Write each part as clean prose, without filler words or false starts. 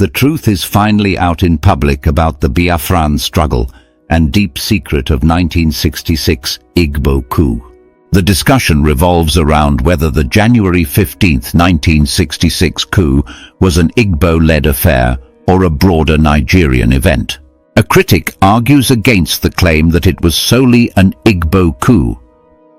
The truth is finally out in public about the Biafran struggle and deep secret of 1966 Igbo coup. The discussion revolves around whether the January 15, 1966 coup was an Igbo-led affair or a broader Nigerian event. A critic argues against the claim that it was solely an Igbo coup.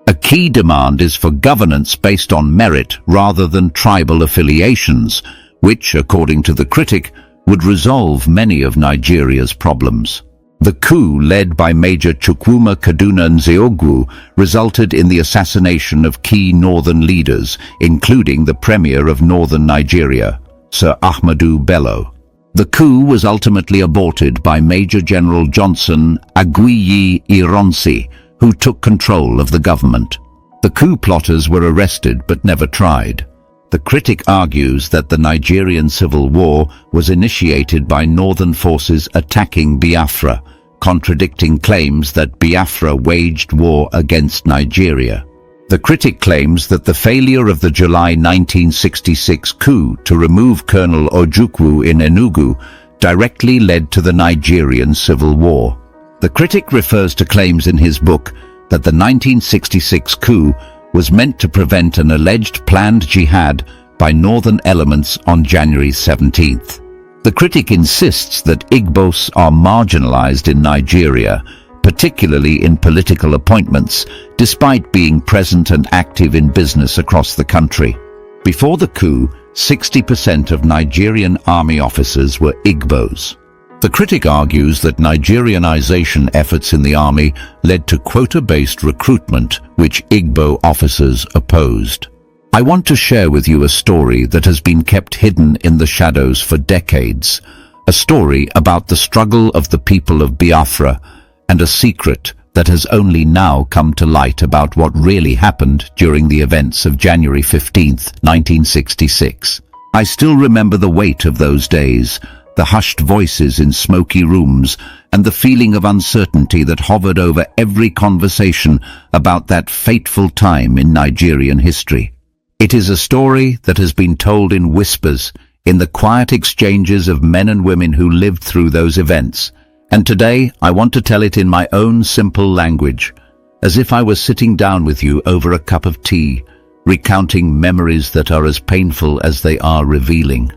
A key demand is for governance based on merit rather than tribal affiliations, which, according to the critic, would resolve many of Nigeria's problems. The coup led by Major Chukwuma Kaduna Nzeogwu resulted in the assassination of key northern leaders, including the Premier of Northern Nigeria, Sir Ahmadu Bello. The coup was ultimately aborted by Major General Johnson Aguiyi Ironsi, who took control of the government. The coup plotters were arrested but never tried. The critic argues that the Nigerian civil war was initiated by northern forces attacking Biafra, contradicting claims that Biafra waged war against Nigeria. The critic claims that the failure of the July 1966 coup to remove Colonel Ojukwu in Enugu directly led to the Nigerian civil war. The critic refers to claims in his book that the 1966 coup was meant to prevent an alleged planned jihad by northern elements on January 17th. The critic insists that Igbos are marginalized in Nigeria, particularly in political appointments, despite being present and active in business across the country. Before the coup, 60% of Nigerian army officers were Igbos. The critic argues that Nigerianization efforts in the army led to quota-based recruitment, which Igbo officers opposed. I want to share with you a story that has been kept hidden in the shadows for decades, a story about the struggle of the people of Biafra, and a secret that has only now come to light about what really happened during the events of January 15, 1966. I still remember the weight of those days, the hushed voices in smoky rooms, and the feeling of uncertainty that hovered over every conversation about that fateful time in Nigerian history. It is a story that has been told in whispers, in the quiet exchanges of men and women who lived through those events. And today, I want to tell it in my own simple language, as if I was sitting down with you over a cup of tea, recounting memories that are as painful as they are revealing.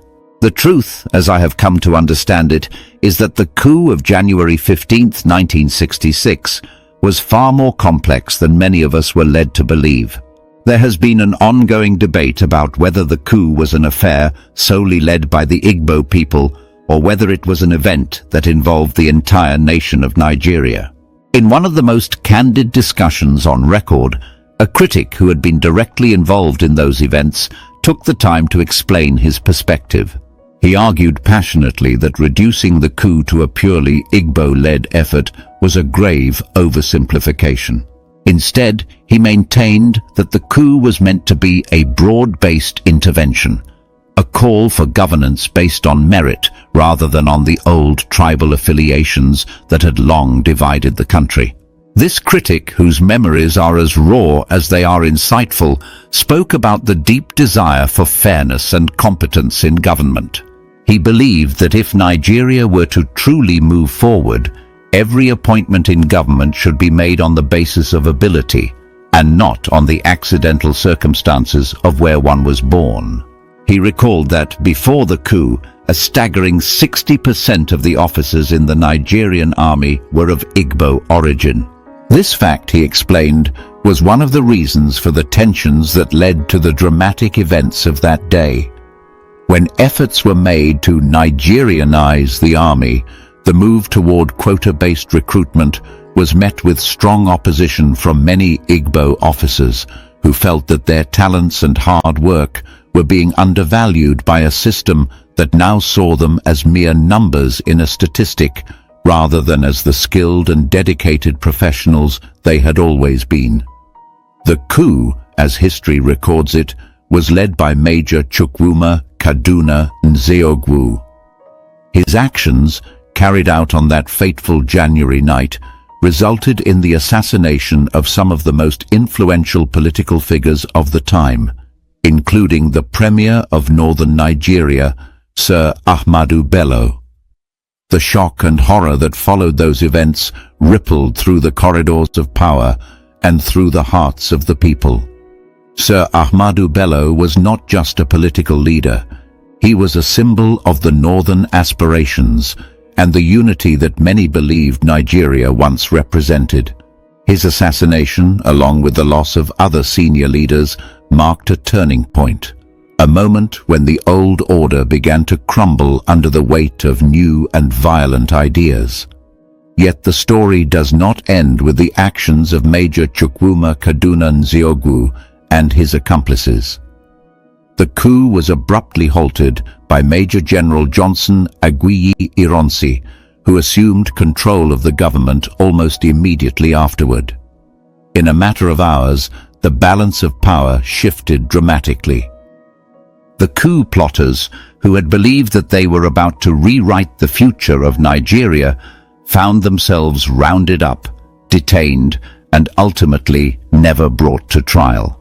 The truth, as I have come to understand it, is that the coup of January 15, 1966, was far more complex than many of us were led to believe. There has been an ongoing debate about whether the coup was an affair solely led by the Igbo people, or whether it was an event that involved the entire nation of Nigeria. In one of the most candid discussions on record, a critic who had been directly involved in those events took the time to explain his perspective. He argued passionately that reducing the coup to a purely Igbo-led effort was a grave oversimplification. Instead, he maintained that the coup was meant to be a broad-based intervention, a call for governance based on merit rather than on the old tribal affiliations that had long divided the country. This critic, whose memories are as raw as they are insightful, spoke about the deep desire for fairness and competence in government. He believed that if Nigeria were to truly move forward, every appointment in government should be made on the basis of ability and not on the accidental circumstances of where one was born. He recalled that before the coup, a staggering 60% of the officers in the Nigerian army were of Igbo origin. This fact, he explained, was one of the reasons for the tensions that led to the dramatic events of that day. When efforts were made to Nigerianize the army, the move toward quota-based recruitment was met with strong opposition from many Igbo officers who felt that their talents and hard work were being undervalued by a system that now saw them as mere numbers in a statistic rather than as the skilled and dedicated professionals they had always been. The coup, as history records it, was led by Major Chukwuma Kaduna Nzeogwu. His actions, carried out on that fateful January night, resulted in the assassination of some of the most influential political figures of the time, including the Premier of Northern Nigeria, Sir Ahmadu Bello. The shock and horror that followed those events rippled through the corridors of power and through the hearts of the people. Sir Ahmadu Bello was not just a political leader. He was a symbol of the northern aspirations and the unity that many believed Nigeria once represented. His assassination, along with the loss of other senior leaders, marked a turning point, a moment when the old order began to crumble under the weight of new and violent ideas. Yet the story does not end with the actions of Major Chukwuma Kaduna Nzeogwu and his accomplices. The coup was abruptly halted by Major General Johnson Aguiyi Ironsi, who assumed control of the government almost immediately afterward. In a matter of hours, the balance of power shifted dramatically. The coup plotters, who had believed that they were about to rewrite the future of Nigeria, found themselves rounded up, detained, and ultimately never brought to trial.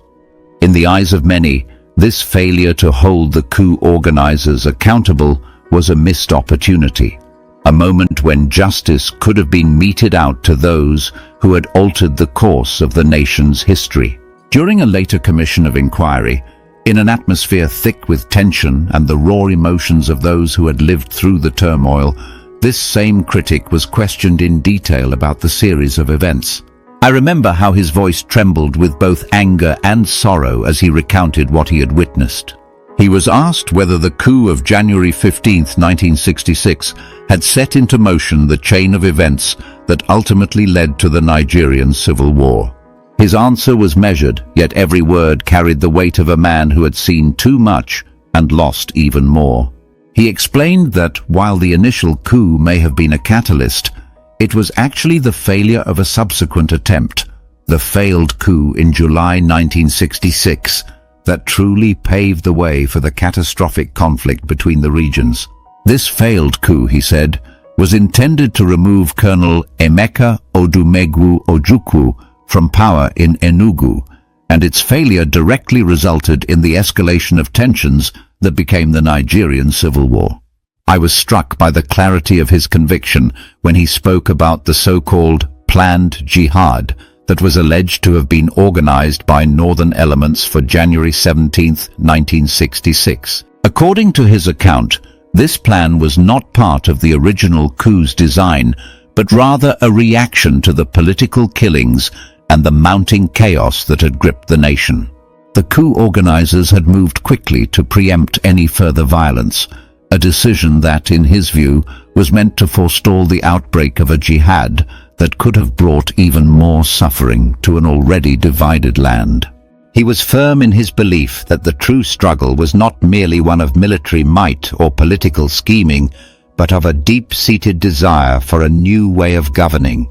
In the eyes of many, this failure to hold the coup organizers accountable was a missed opportunity, a moment when justice could have been meted out to those who had altered the course of the nation's history. During a later commission of inquiry, in an atmosphere thick with tension and the raw emotions of those who had lived through the turmoil, this same critic was questioned in detail about the series of events. I remember how his voice trembled with both anger and sorrow as he recounted what he had witnessed. He was asked whether the coup of January 15, 1966, had set into motion the chain of events that ultimately led to the Nigerian Civil War. His answer was measured, yet every word carried the weight of a man who had seen too much and lost even more. He explained that while the initial coup may have been a catalyst, it was actually the failure of a subsequent attempt, the failed coup in July 1966, that truly paved the way for the catastrophic conflict between the regions. This failed coup, he said, was intended to remove Colonel Emeka Odumegwu Ojukwu from power in Enugu, and its failure directly resulted in the escalation of tensions that became the Nigerian Civil War. I was struck by the clarity of his conviction when he spoke about the so-called planned jihad that was alleged to have been organized by northern elements for January 17, 1966. According to his account, this plan was not part of the original coup's design, but rather a reaction to the political killings and the mounting chaos that had gripped the nation. The coup organizers had moved quickly to preempt any further violence, a decision that, in his view, was meant to forestall the outbreak of a jihad that could have brought even more suffering to an already divided land. He was firm in his belief that the true struggle was not merely one of military might or political scheming, but of a deep-seated desire for a new way of governing,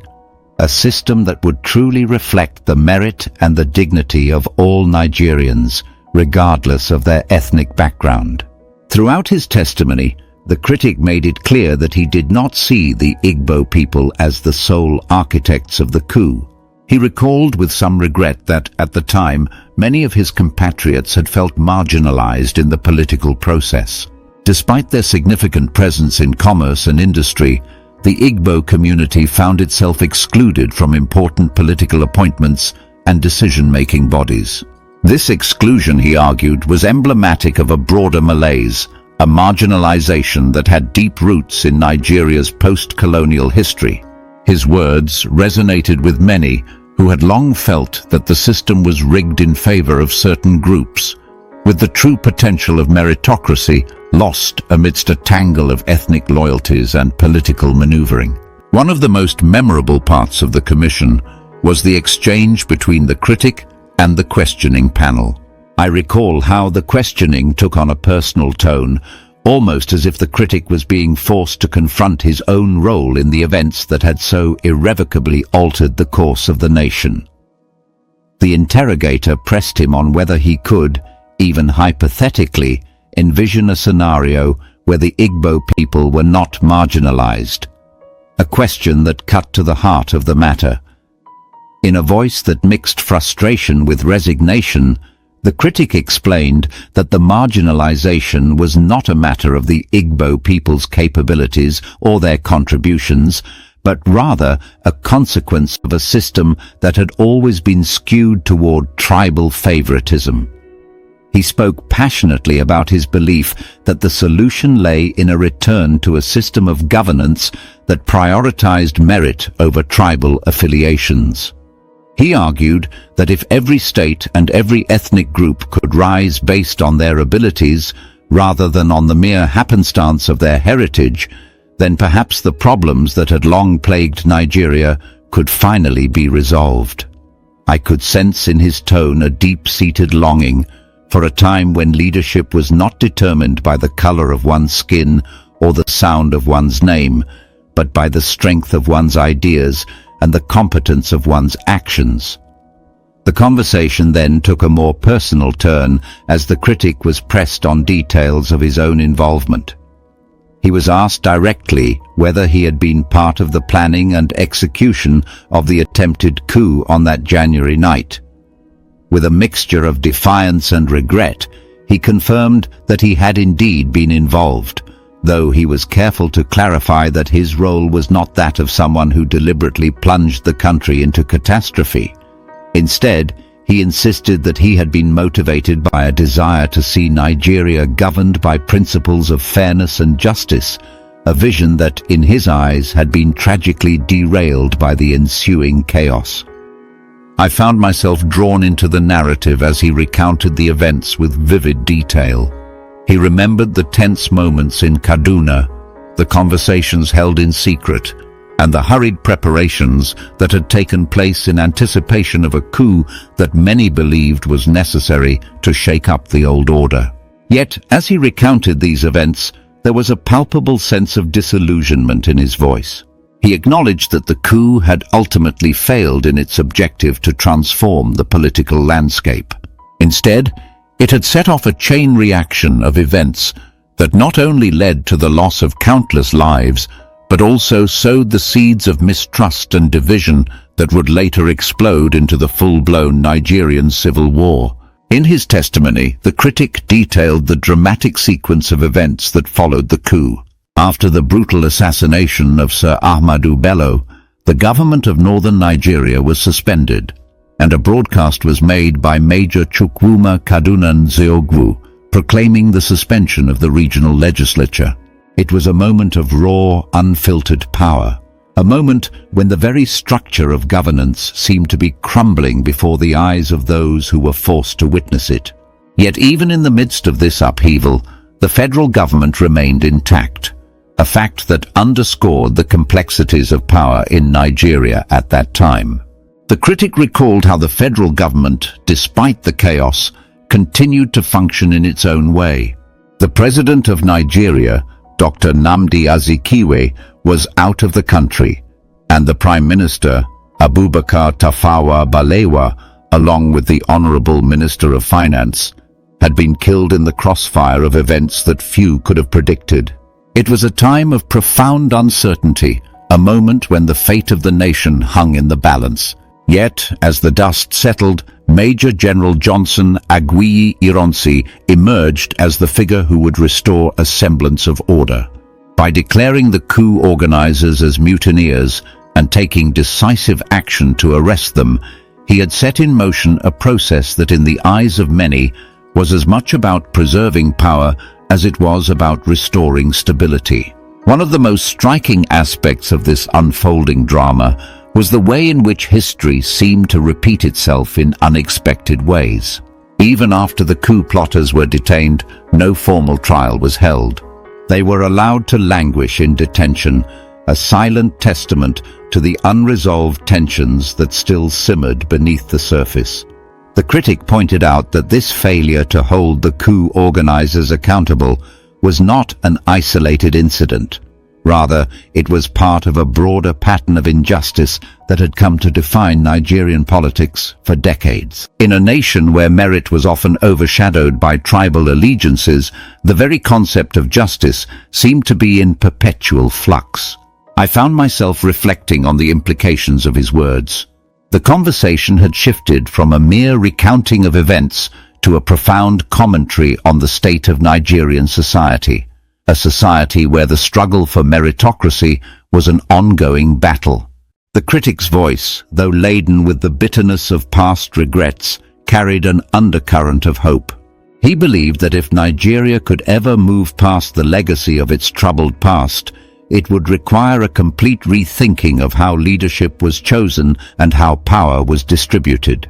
a system that would truly reflect the merit and the dignity of all Nigerians, regardless of their ethnic background. Throughout his testimony, the critic made it clear that he did not see the Igbo people as the sole architects of the coup. He recalled with some regret that, at the time, many of his compatriots had felt marginalized in the political process. Despite their significant presence in commerce and industry, the Igbo community found itself excluded from important political appointments and decision-making bodies. This exclusion, he argued, was emblematic of a broader malaise, a marginalization that had deep roots in Nigeria's post-colonial history. His words resonated with many who had long felt that the system was rigged in favor of certain groups, with the true potential of meritocracy lost amidst a tangle of ethnic loyalties and political maneuvering. One of the most memorable parts of the commission was the exchange between the critic and the questioning panel. I recall how the questioning took on a personal tone, almost as if the critic was being forced to confront his own role in the events that had so irrevocably altered the course of the nation. The interrogator pressed him on whether he could, even hypothetically, envision a scenario where the Igbo people were not marginalized, a question that cut to the heart of the matter. In a voice that mixed frustration with resignation, The critic explained that the marginalization was not a matter of the Igbo people's capabilities or their contributions, but rather a consequence of a system that had always been skewed toward tribal favoritism. He spoke passionately about his belief that the solution lay in a return to a system of governance that prioritized merit over tribal affiliations. He argued that if every state and every ethnic group could rise based on their abilities rather than on the mere happenstance of their heritage, then perhaps the problems that had long plagued Nigeria could finally be resolved. I could sense in his tone a deep-seated longing for a time when leadership was not determined by the color of one's skin or the sound of one's name, but by the strength of one's ideas and the competence of one's actions. The conversation then took a more personal turn as the critic was pressed on details of his own involvement. He was asked directly whether he had been part of the planning and execution of the attempted coup on that January night. With a mixture of defiance and regret, he confirmed that he had indeed been involved, though he was careful to clarify that his role was not that of someone who deliberately plunged the country into catastrophe. Instead, he insisted that he had been motivated by a desire to see Nigeria governed by principles of fairness and justice, a vision that, in his eyes, had been tragically derailed by the ensuing chaos. I found myself drawn into the narrative as he recounted the events with vivid detail. He remembered the tense moments in Kaduna, the conversations held in secret, and the hurried preparations that had taken place in anticipation of a coup that many believed was necessary to shake up the old order. Yet, as he recounted these events, there was a palpable sense of disillusionment in his voice. He acknowledged that the coup had ultimately failed in its objective to transform the political landscape. Instead, it had set off a chain reaction of events that not only led to the loss of countless lives, but also sowed the seeds of mistrust and division that would later explode into the full-blown Nigerian civil war. In his testimony, the critic detailed the dramatic sequence of events that followed the coup. After the brutal assassination of Sir Ahmadu Bello, the government of northern Nigeria was suspended, and a broadcast was made by Major Chukwuma Kaduna Nzeogwu, proclaiming the suspension of the regional legislature. It was a moment of raw, unfiltered power, a moment when the very structure of governance seemed to be crumbling before the eyes of those who were forced to witness it. Yet even in the midst of this upheaval, the federal government remained intact, a fact that underscored the complexities of power in Nigeria at that time. The critic recalled how the federal government, despite the chaos, continued to function in its own way. The president of Nigeria, Dr. Nnamdi Azikiwe, was out of the country, and the Prime Minister, Abubakar Tafawa Balewa, along with the Honorable Minister of Finance, had been killed in the crossfire of events that few could have predicted. It was a time of profound uncertainty, a moment when the fate of the nation hung in the balance. Yet, as the dust settled, Major General Johnson Agui Ironsi emerged as the figure who would restore a semblance of order. By declaring the coup organizers as mutineers and taking decisive action to arrest them, he had set in motion a process that in the eyes of many was as much about preserving power as it was about restoring stability. One of the most striking aspects of this unfolding drama was the way in which history seemed to repeat itself in unexpected ways. Even after the coup plotters were detained, no formal trial was held. They were allowed to languish in detention, a silent testament to the unresolved tensions that still simmered beneath the surface. The critic pointed out that this failure to hold the coup organizers accountable was not an isolated incident. Rather, it was part of a broader pattern of injustice that had come to define Nigerian politics for decades. In a nation where merit was often overshadowed by tribal allegiances, the very concept of justice seemed to be in perpetual flux. I found myself reflecting on the implications of his words. The conversation had shifted from a mere recounting of events to a profound commentary on the state of Nigerian society, a society where the struggle for meritocracy was an ongoing battle. The critic's voice, though laden with the bitterness of past regrets, carried an undercurrent of hope. He believed that if Nigeria could ever move past the legacy of its troubled past, it would require a complete rethinking of how leadership was chosen and how power was distributed.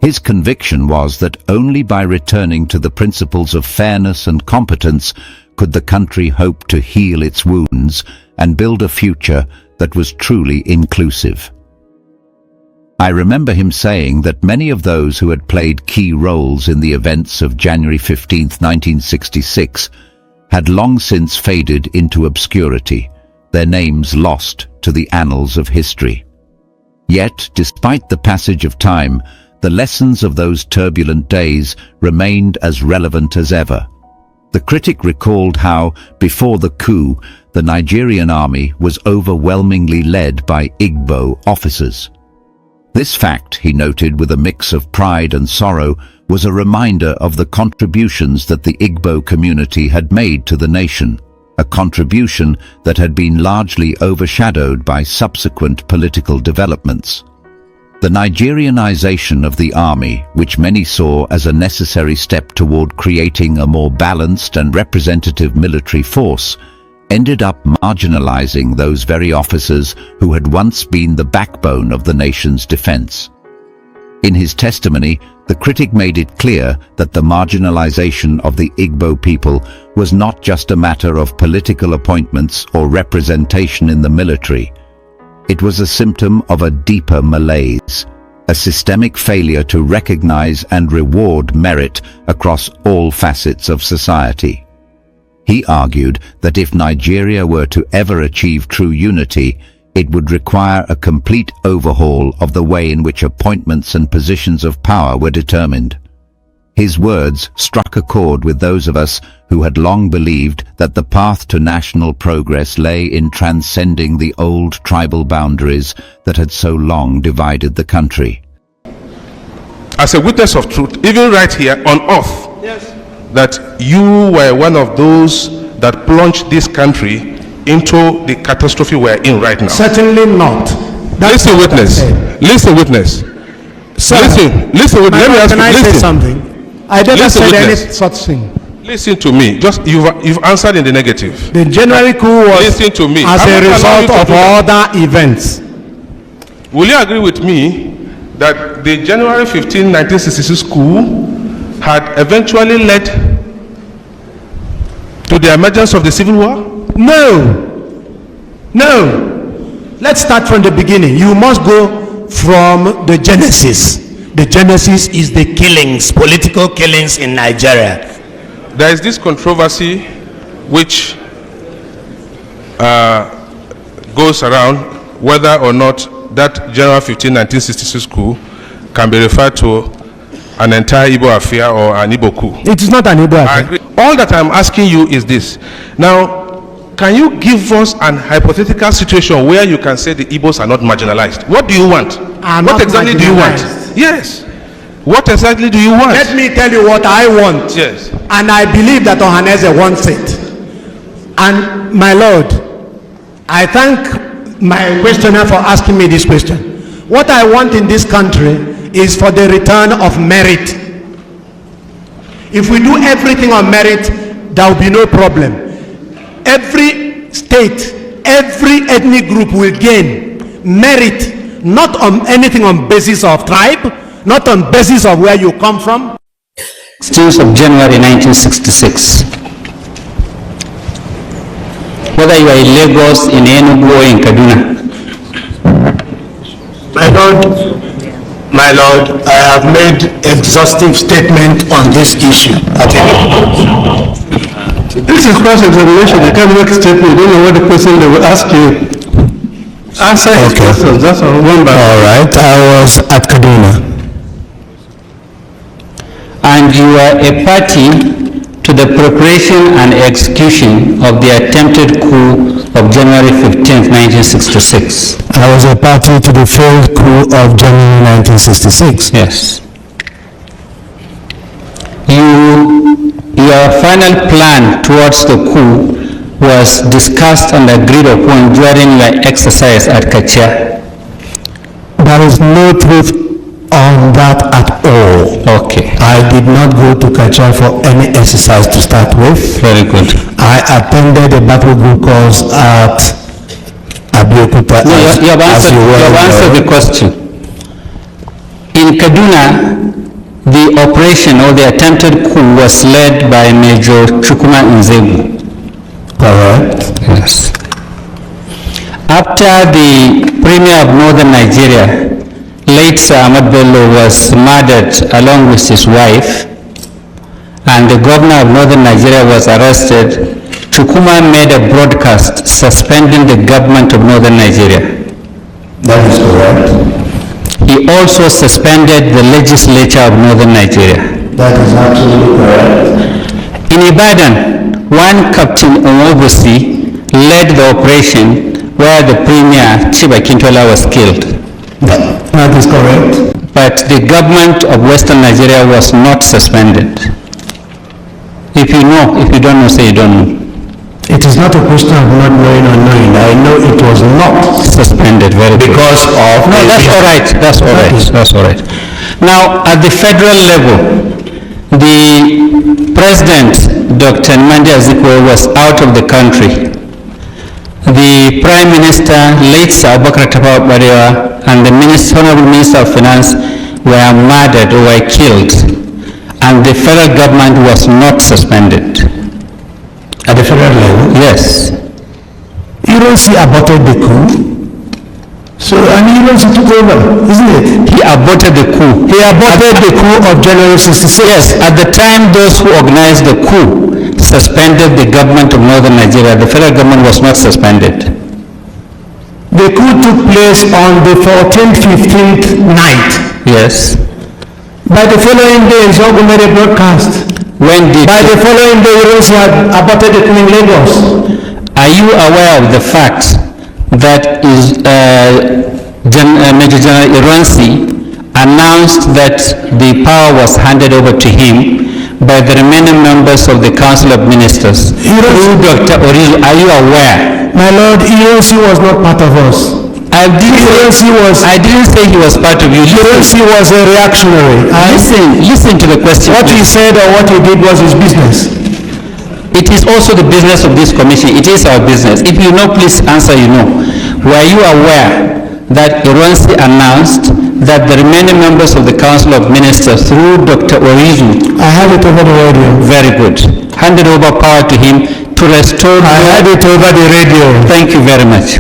His conviction was that only by returning to the principles of fairness and competence could the country hope to heal its wounds and build a future that was truly inclusive. I remember him saying that many of those who had played key roles in the events of January 15, 1966, had long since faded into obscurity, their names lost to the annals of history. Yet, despite the passage of time, the lessons of those turbulent days remained as relevant as ever. The critic recalled how, before the coup, the Nigerian army was overwhelmingly led by Igbo officers. This fact, he noted with a mix of pride and sorrow, was a reminder of the contributions that the Igbo community had made to the nation, a contribution that had been largely overshadowed by subsequent political developments. The Nigerianization of the army, which many saw as a necessary step toward creating a more balanced and representative military force, ended up marginalizing those very officers who had once been the backbone of the nation's defense. In his testimony, the critic made it clear that the marginalization of the Igbo people was not just a matter of political appointments or representation in the military. It was a symptom of a deeper malaise, a systemic failure to recognize and reward merit across all facets of society. He argued that if Nigeria were to ever achieve true unity, it would require a complete overhaul of the way in which appointments and positions of power were determined. His words struck a chord with those of us who had long believed that the path to national progress lay in transcending the old tribal boundaries that had so long divided the country. As a witness of truth, even right here on oath, yes, that you were one of those that plunged this country into the catastrophe we're in right now. Certainly not. Listen, witness. Listen, witness. Sir, listen, witness. Let me ask can you. I say something? I never said any such thing. Listen to me. Just you've answered in the negative. The January coup was Listen to me. as a result of other events. Will you agree with me that the January 15, 1966 coup had eventually led to the emergence of the Civil War? No. Let's start from the beginning. You must go from the genesis. The genesis is the killings, political killings in Nigeria. There is this controversy which goes around whether or not that January 15, 1966 coup can be referred to an entire Igbo affair or an Igbo coup. It is not an Igbo affair. I agree. All that I'm asking you is this. Now, can you give us an hypothetical situation where you can say the Igbos are not marginalized? What do you want? What exactly do you want? Yes. What exactly do you want? Let me tell you what I want. Yes. And I believe that Ohaneze wants it. And my Lord, I thank my questioner for asking me this question. What I want in this country is for the return of merit. If we do everything on merit, there will be no problem. Every state, every ethnic group will gain merit, not on anything on basis of tribe, not on basis of where you come from. 16th of January 1966. Whether you are in Lagos, in Enugu, or in Kaduna. My Lord, I have made exhaustive statement on this issue. This is cross-examination. You can't make a statement. You don't know what the question they will ask you. Answer his questions. That's all. One by All right, I was at Kaduna. And you are a party to the preparation and execution of the attempted coup of January 15, 1966. I was a party to the failed coup of January 1966. Yes. your final plan towards the coup was discussed and agreed upon during your exercise at Kachia. There is no truth on that at all. Okay. I did not go to Kachar for any exercise to start with. Very good. I attended a battle group course at Abeokuta. No, you have answered the question. In Kaduna, the operation or the attempted coup was led by Major Chukuma Nzegu. Correct. Yes. After the Premier of Northern Nigeria, late Sir Ahmad Bello, was murdered along with his wife, and the Governor of Northern Nigeria was arrested, Chukuma made a broadcast suspending the government of Northern Nigeria. That is correct. He also suspended the legislature of Northern Nigeria. That is absolutely correct. In Ibadan, one Captain Omobusi led the operation where the Premier Chiba Kintola was killed. That is correct. But the government of Western Nigeria was not suspended. If you know, if you don't know, say you don't know. It is not a question of not knowing or knowing. I know it was not Suspended, very good. because of... No, that's all right, that's all right, that's all right. Now, at the federal level, the President, Dr. Nnamdi Azikiwe, was out of the country. The Prime Minister, late Sir Abubakar Tafawa Balewa, and the Honorable Minister of Finance were murdered or were killed, and the federal government was not suspended. At the federal level? Yes. You don't see aborted the coup. So, and you don't see took over, isn't it? He aborted the coup. He aborted the coup of January 66. Yes, at the time those who organized the coup suspended the government of Northern Nigeria, the federal government was not suspended. The coup took place on the 14th, 15th night. Yes. By the following day, Zogo made a broadcast. When did... By the following day, Ironsi had aborted the coup in Lagos. Are you aware of the fact that Major General Ironsi announced that the power was handed over to him by the remaining members of the Council of Ministers? Through Dr. Orizu, are you aware? My lord, Ironsi was not part of us. I didn't say he was part of you. Ironsi was a reactionary. Listen to the question. What he said or what he did was his business. It is also the business of this commission. It is our business. If you know, please answer you know. Were you aware that Ironsi announced that the remaining members of the Council of Ministers, through Dr. Orizu... I have it over the radio. Very good. Handed over power to him to restore... I had it over the radio. Thank you very much.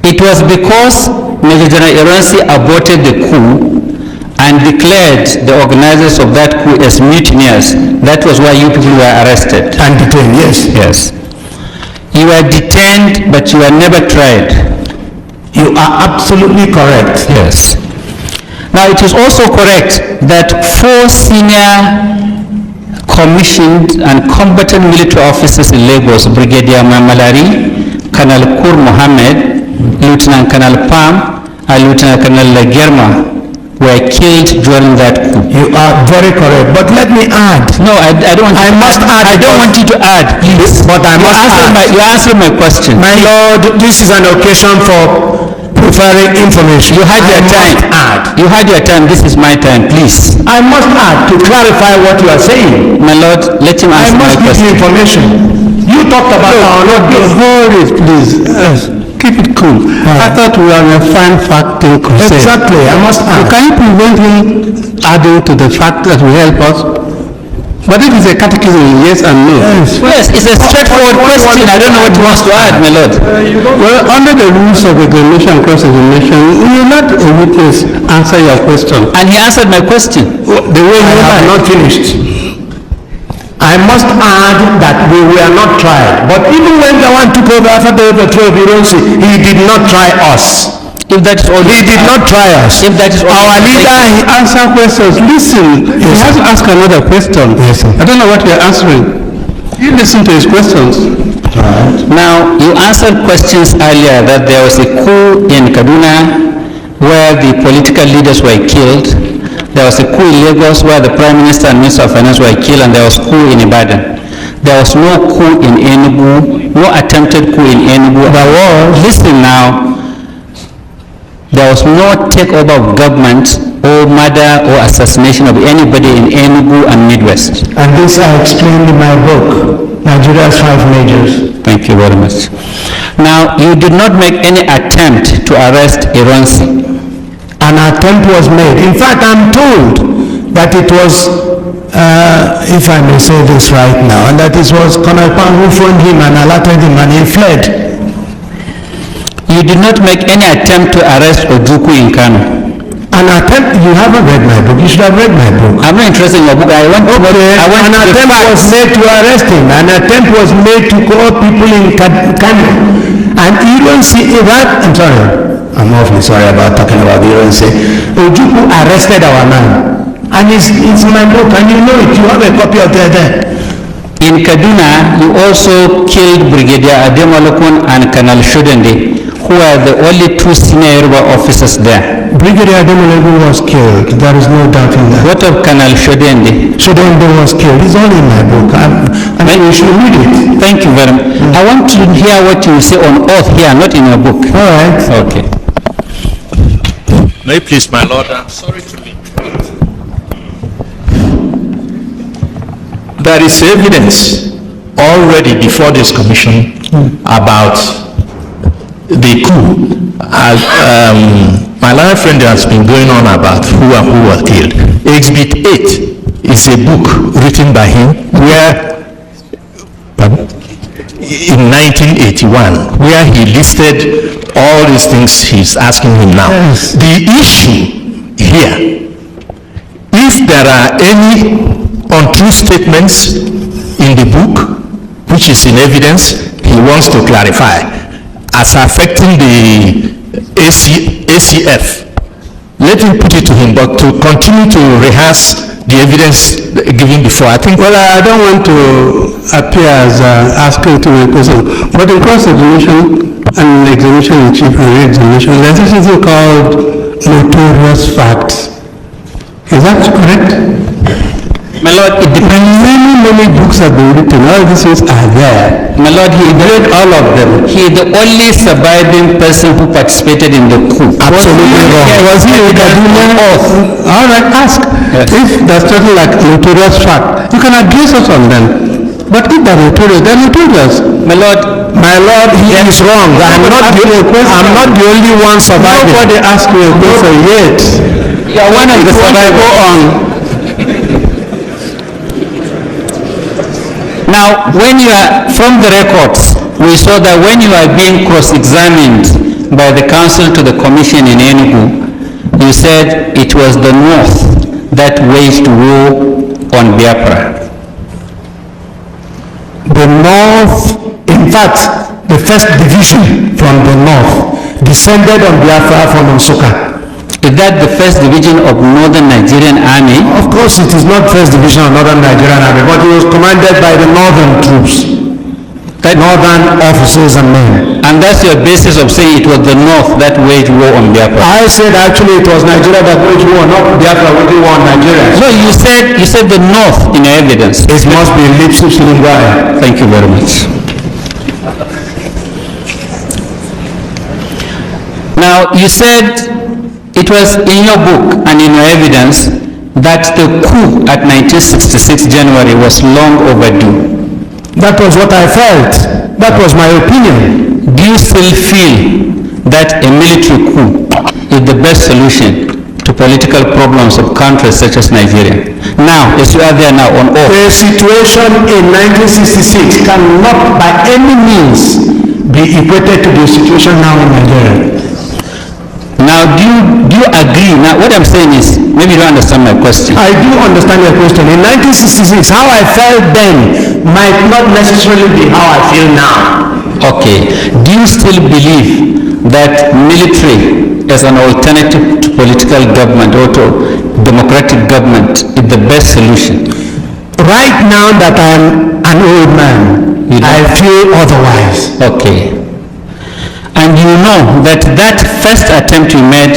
It was because Major General Ironsi aborted the coup and declared the organizers of that coup as mutineers. That was why you people were arrested. And detained, yes. Yes. You were detained, but you were never tried. You are absolutely correct. Yes. Now, it is also correct that 4 senior commissioned and combatant military officers in Lagos, Brigadier Mamalari, Colonel Kur Mohammed, Lieutenant Colonel Pam, and Lieutenant Colonel Lagerma were killed during that coup. You are very correct. But let me add. No, I don't want I must add. I don't want you to add, please. But I must add. You answered my question. My lord, this is an occasion for preferring information. You had your time. You had your time. This is my time, please. I must add to clarify what you are saying. My lord, let him answer my question. I must give you information. You talked about our not being. Hold it, please. Yes. Keep it cool. I thought we were on a fine fact-taking crusade. Exactly, I must add. So can you prevent him adding to the fact that will help us? But if it's a catechism, yes and no. Yes, it's a straightforward question. I don't know what he wants to add, my lord. Well, under the rules of examination and cross-examination, you will let a witness answer your question. And he answered my question. The way you I have not finished. I must add that we were not tried. But even when the one took over after the overthrow of Ironsi, he did not try us. If that is all, he did not try us. If that is all, our leader, he answered questions. Listen, he has to ask another question. Yes, sir. I don't know what you are answering. You listen to his questions. Right. Now, you answered questions earlier that there was a coup in Kaduna where the political leaders were killed, There was a coup in Lagos where the Prime Minister and Minister of Finance were killed, and there was coup in Ibadan. There was no coup in Enugu, no attempted coup in Enugu. There was, listen now, there was no takeover of government or murder or assassination of anybody in Enugu and Midwest. And this I explained in my book, Nigeria's 5 Majors. Thank you very much. Now, you did not make any attempt to arrest Ironsi. An attempt was made. In fact, I'm told that it was, if I may say this right now, and that it was Colonel Pan who phoned him and alerted him and he fled. You did not make any attempt to arrest Ojukwu in Kano. An attempt, you haven't read my book, you should have read my book. I'm not interested in your book. An attempt was made to arrest him. An attempt was made to call people in Kano. And you don't see that, I'm sorry, I'm awfully sorry about talking about the Ironsi. Ojukwu arrested our man. And it's in my book, and you know it, you have a copy of it there. In Kaduna, you also killed Brigadier Ademalokun and Colonel Shodende, who are the only 2 senior Yoruba officers there. Brigadier Ademalokun was killed, there is no doubt in that. What of Colonel Shodende? Shodende was killed, it's all in my book, and you should read it. Thank you very much. I want to hear what you say on oath here, not in your book. All right. Okay. May I please, my Lord, I'm sorry to be. There is evidence already before this commission about the coup. My learned friend has been going on about who and who were killed. Exhibit 8 is a book written by him where, in 1981, where he listed all these things he's asking him now. Yes. The issue here, if there are any untrue statements in the book, which is in evidence, he wants to clarify as affecting the ACF. Let him put it to him, but to continue to rehearse the evidence given before, I think. Well, I don't want to appear as asking to a question, but in cross-examination and examination in chief and re-examination, there's something called notorious facts. Is that correct? My Lord, it depends. Many books have been written, all these things are there. My Lord, he read all of them. He is the only surviving person who participated in the coup. Absolutely wrong. Was he in Kaduna? All right, ask. Yes. If there's something like notorious fact, you can address us on them. But if they're notorious. My Lord, he is wrong. I'm not the only one surviving. Nobody asked you a question yet. you are one of the survivors. Go on. Now, when you are, from the records, we saw that when you are being cross-examined by the council to the commission in Enugu, you said it was the North that waged war on Biafra. The North, in fact, the first division from the North descended on Biafra from Nsukka. Is that the first division of Northern Nigerian Army? Of course, it is not first division of Northern Nigerian Army, but it was commanded by the Northern troops, Northern officers and men. And that's your basis of saying it was the North that waged war on Biafra? I said actually it was Nigeria that waged war, not Biafra waging war on Nigeria. No, you said the North in evidence. It must be lipsus linguae. Thank you very much. Now, you said it was in your book and in your evidence that the coup at 1966 January was long overdue. That was what I felt. That was my opinion. Do you still feel that a military coup is the best solution to political problems of countries such as Nigeria? Now, as you are there now on oath. The situation in 1966 cannot by any means be equated to the situation now in Nigeria. Now, do you agree? Now, what I'm saying is, maybe you don't understand my question. I do understand your question. In 1966, how I felt then might not necessarily be how I feel now. Okay. Do you still believe that military as an alternative to political government or to democratic government is the best solution? Right now that I'm an old man, I feel otherwise. Okay. And you know that that first attempt you made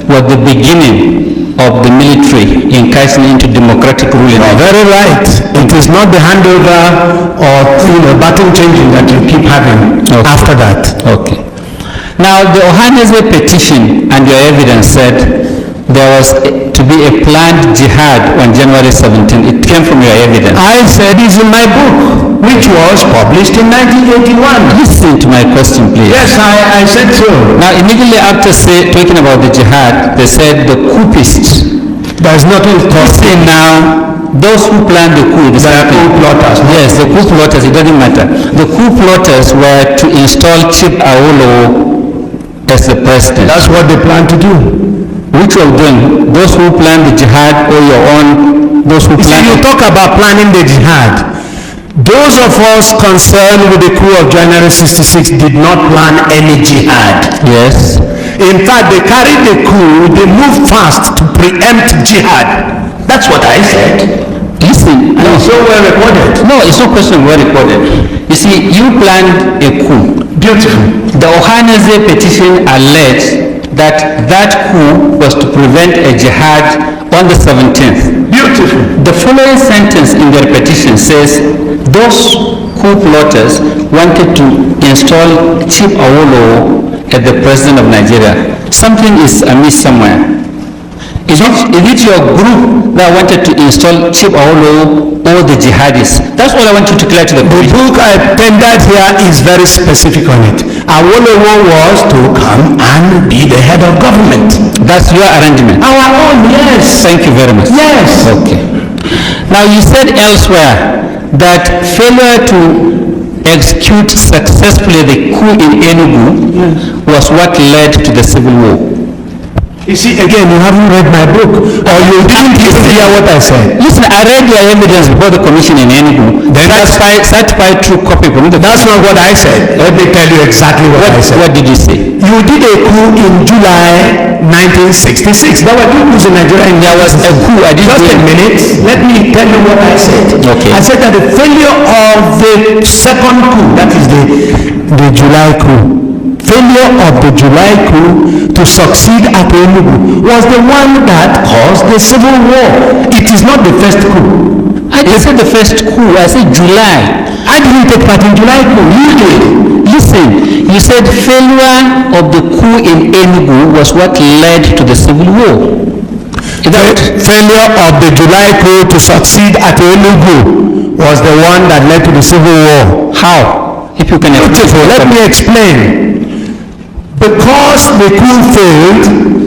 was the beginning of the military in casting into democratic rule in Nigeria. Very right. It is not the handover or button changing that you keep having after that. Okay. Now, the Ohaneze petition and your evidence said there was to be a planned jihad on January 17. It came from your evidence. I said it's in my book, which was published in 1981. Listen to my question, please. Yes, I said so. Now, immediately after talking about the jihad, they said the coupists. There's nothing to say now. Those who planned the coup, the coup plotters. Yes, the coup plotters, it doesn't matter. The coup plotters were to install Chief Awolowo as the president. That's what they plan to do. Which of them? Those who planned the jihad or your own? Those who planned... You talk about planning the jihad. Those of us concerned with the coup of January 66 did not plan any jihad. Yes. In fact, they carried the coup, they moved fast to preempt jihad. That's what I said. Listen, and it's so well recorded. No, it's no question well recorded. You see, you planned a coup. Beautiful. The Ohaneze petition alleged that coup was to prevent a jihad on the 17th. Beautiful. The following sentence in their petition says, those coup plotters wanted to install Chief Awolowo as the president of Nigeria. Something is amiss somewhere. Is it your group that wanted to install Chief Awolowo or the jihadists? That's all I want you to clear to the point. The book I tendered here is very specific on it. Awolowo was to come and be the head of government. That's your arrangement? Our own, yes. Thank you very much. Yes. Okay. Now you said elsewhere that failure to execute successfully the coup in Enugu was what led to the civil war. You see, again, you haven't read my book, or you didn't hear what I said. Listen, I read your evidence before the commission in Enugu. Then certified true copy from the... That's not what I said. Let me tell you exactly what I said. What did you say? You did a coup in July 1966. There were two coups in Nigeria. There was a coup. Just a minute. Let me tell you what I said. Okay. I said that the failure of the second coup, that is the July coup, failure of the July coup to succeed at Enugu was the one that caused the civil war. It is not the first coup. I didn't say the first coup, I said July. I didn't take part in July coup, you did. Listen, you said failure of the coup in Enugu was what led to the civil war. Failure of the July coup to succeed at Enugu was the one that led to the civil war. How? If you can explain. Let me explain. Because the coup failed,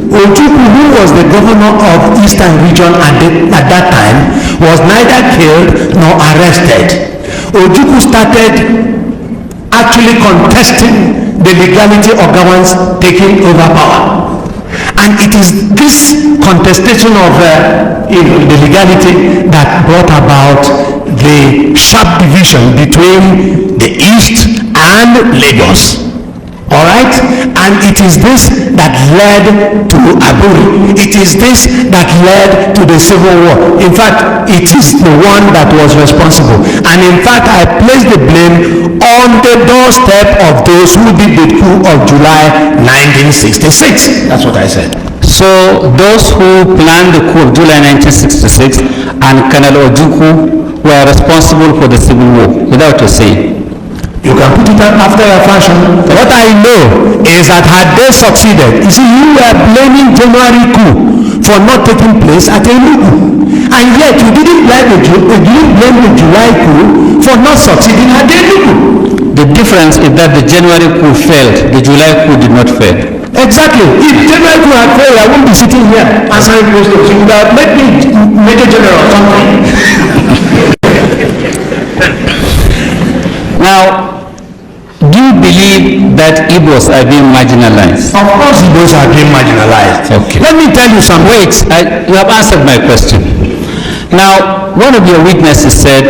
Ojukwu, who was the governor of Eastern region at that time, was neither killed nor arrested. Ojukwu started actually contesting the legality of governments taking over power. And it is this contestation of the legality that brought about the sharp division between the East and Lagos. All right, and it is this that led to Aburi. It is this that led to the civil war. In fact, it is the one that was responsible. And in fact, I place the blame on the doorstep of those who did the coup of July 1966. That's what I said. So those who planned the coup of July 1966 and Colonel Ojukwu were responsible for the civil war, without a say. You can put it up after your fashion. What I know is that had they succeeded, you see, you were blaming January coup for not taking place at Enugu. And yet you didn't blame the July coup for not succeeding at Enugu. The difference is that the January coup failed, the July coup did not fail. Exactly. If January coup had failed, I wouldn't be sitting here answering questions. You would have made me Major General or something. Now, do you believe that Igbos are being marginalized? Of course Igbos are being marginalized. Okay. Let me tell you something. Wait, you have answered my question. Now, one of your witnesses said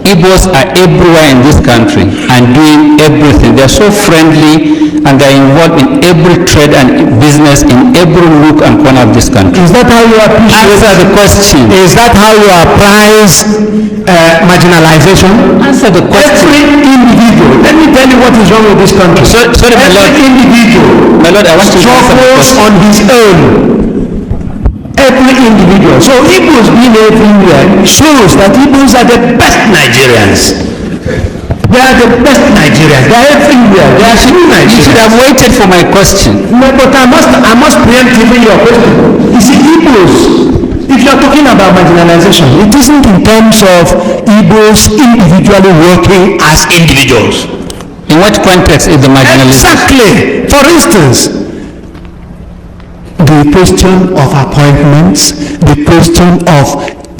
Igbos are everywhere in this country and doing everything. They're so friendly and they're involved in every trade and business in every nook and corner of this country. Is that how you appreciate? Answer the question. Is that how you appraise marginalization? Answer the question. Every individual. Let me tell you what is wrong with this country. Sorry, every individual my Lord, I want to struggles on his own. every individual. So Igbos being everywhere shows that Igbos are the best Nigerians. They are the best Nigerians. They are everywhere. They are true Nigerians. You should have waited for my question. No, but I must preempt even your question. You see, Igbos, if you are talking about marginalization, it isn't in terms of Igbos individually working as individuals. In what context is the marginalization? Exactly. For instance, the question of appointments, the question of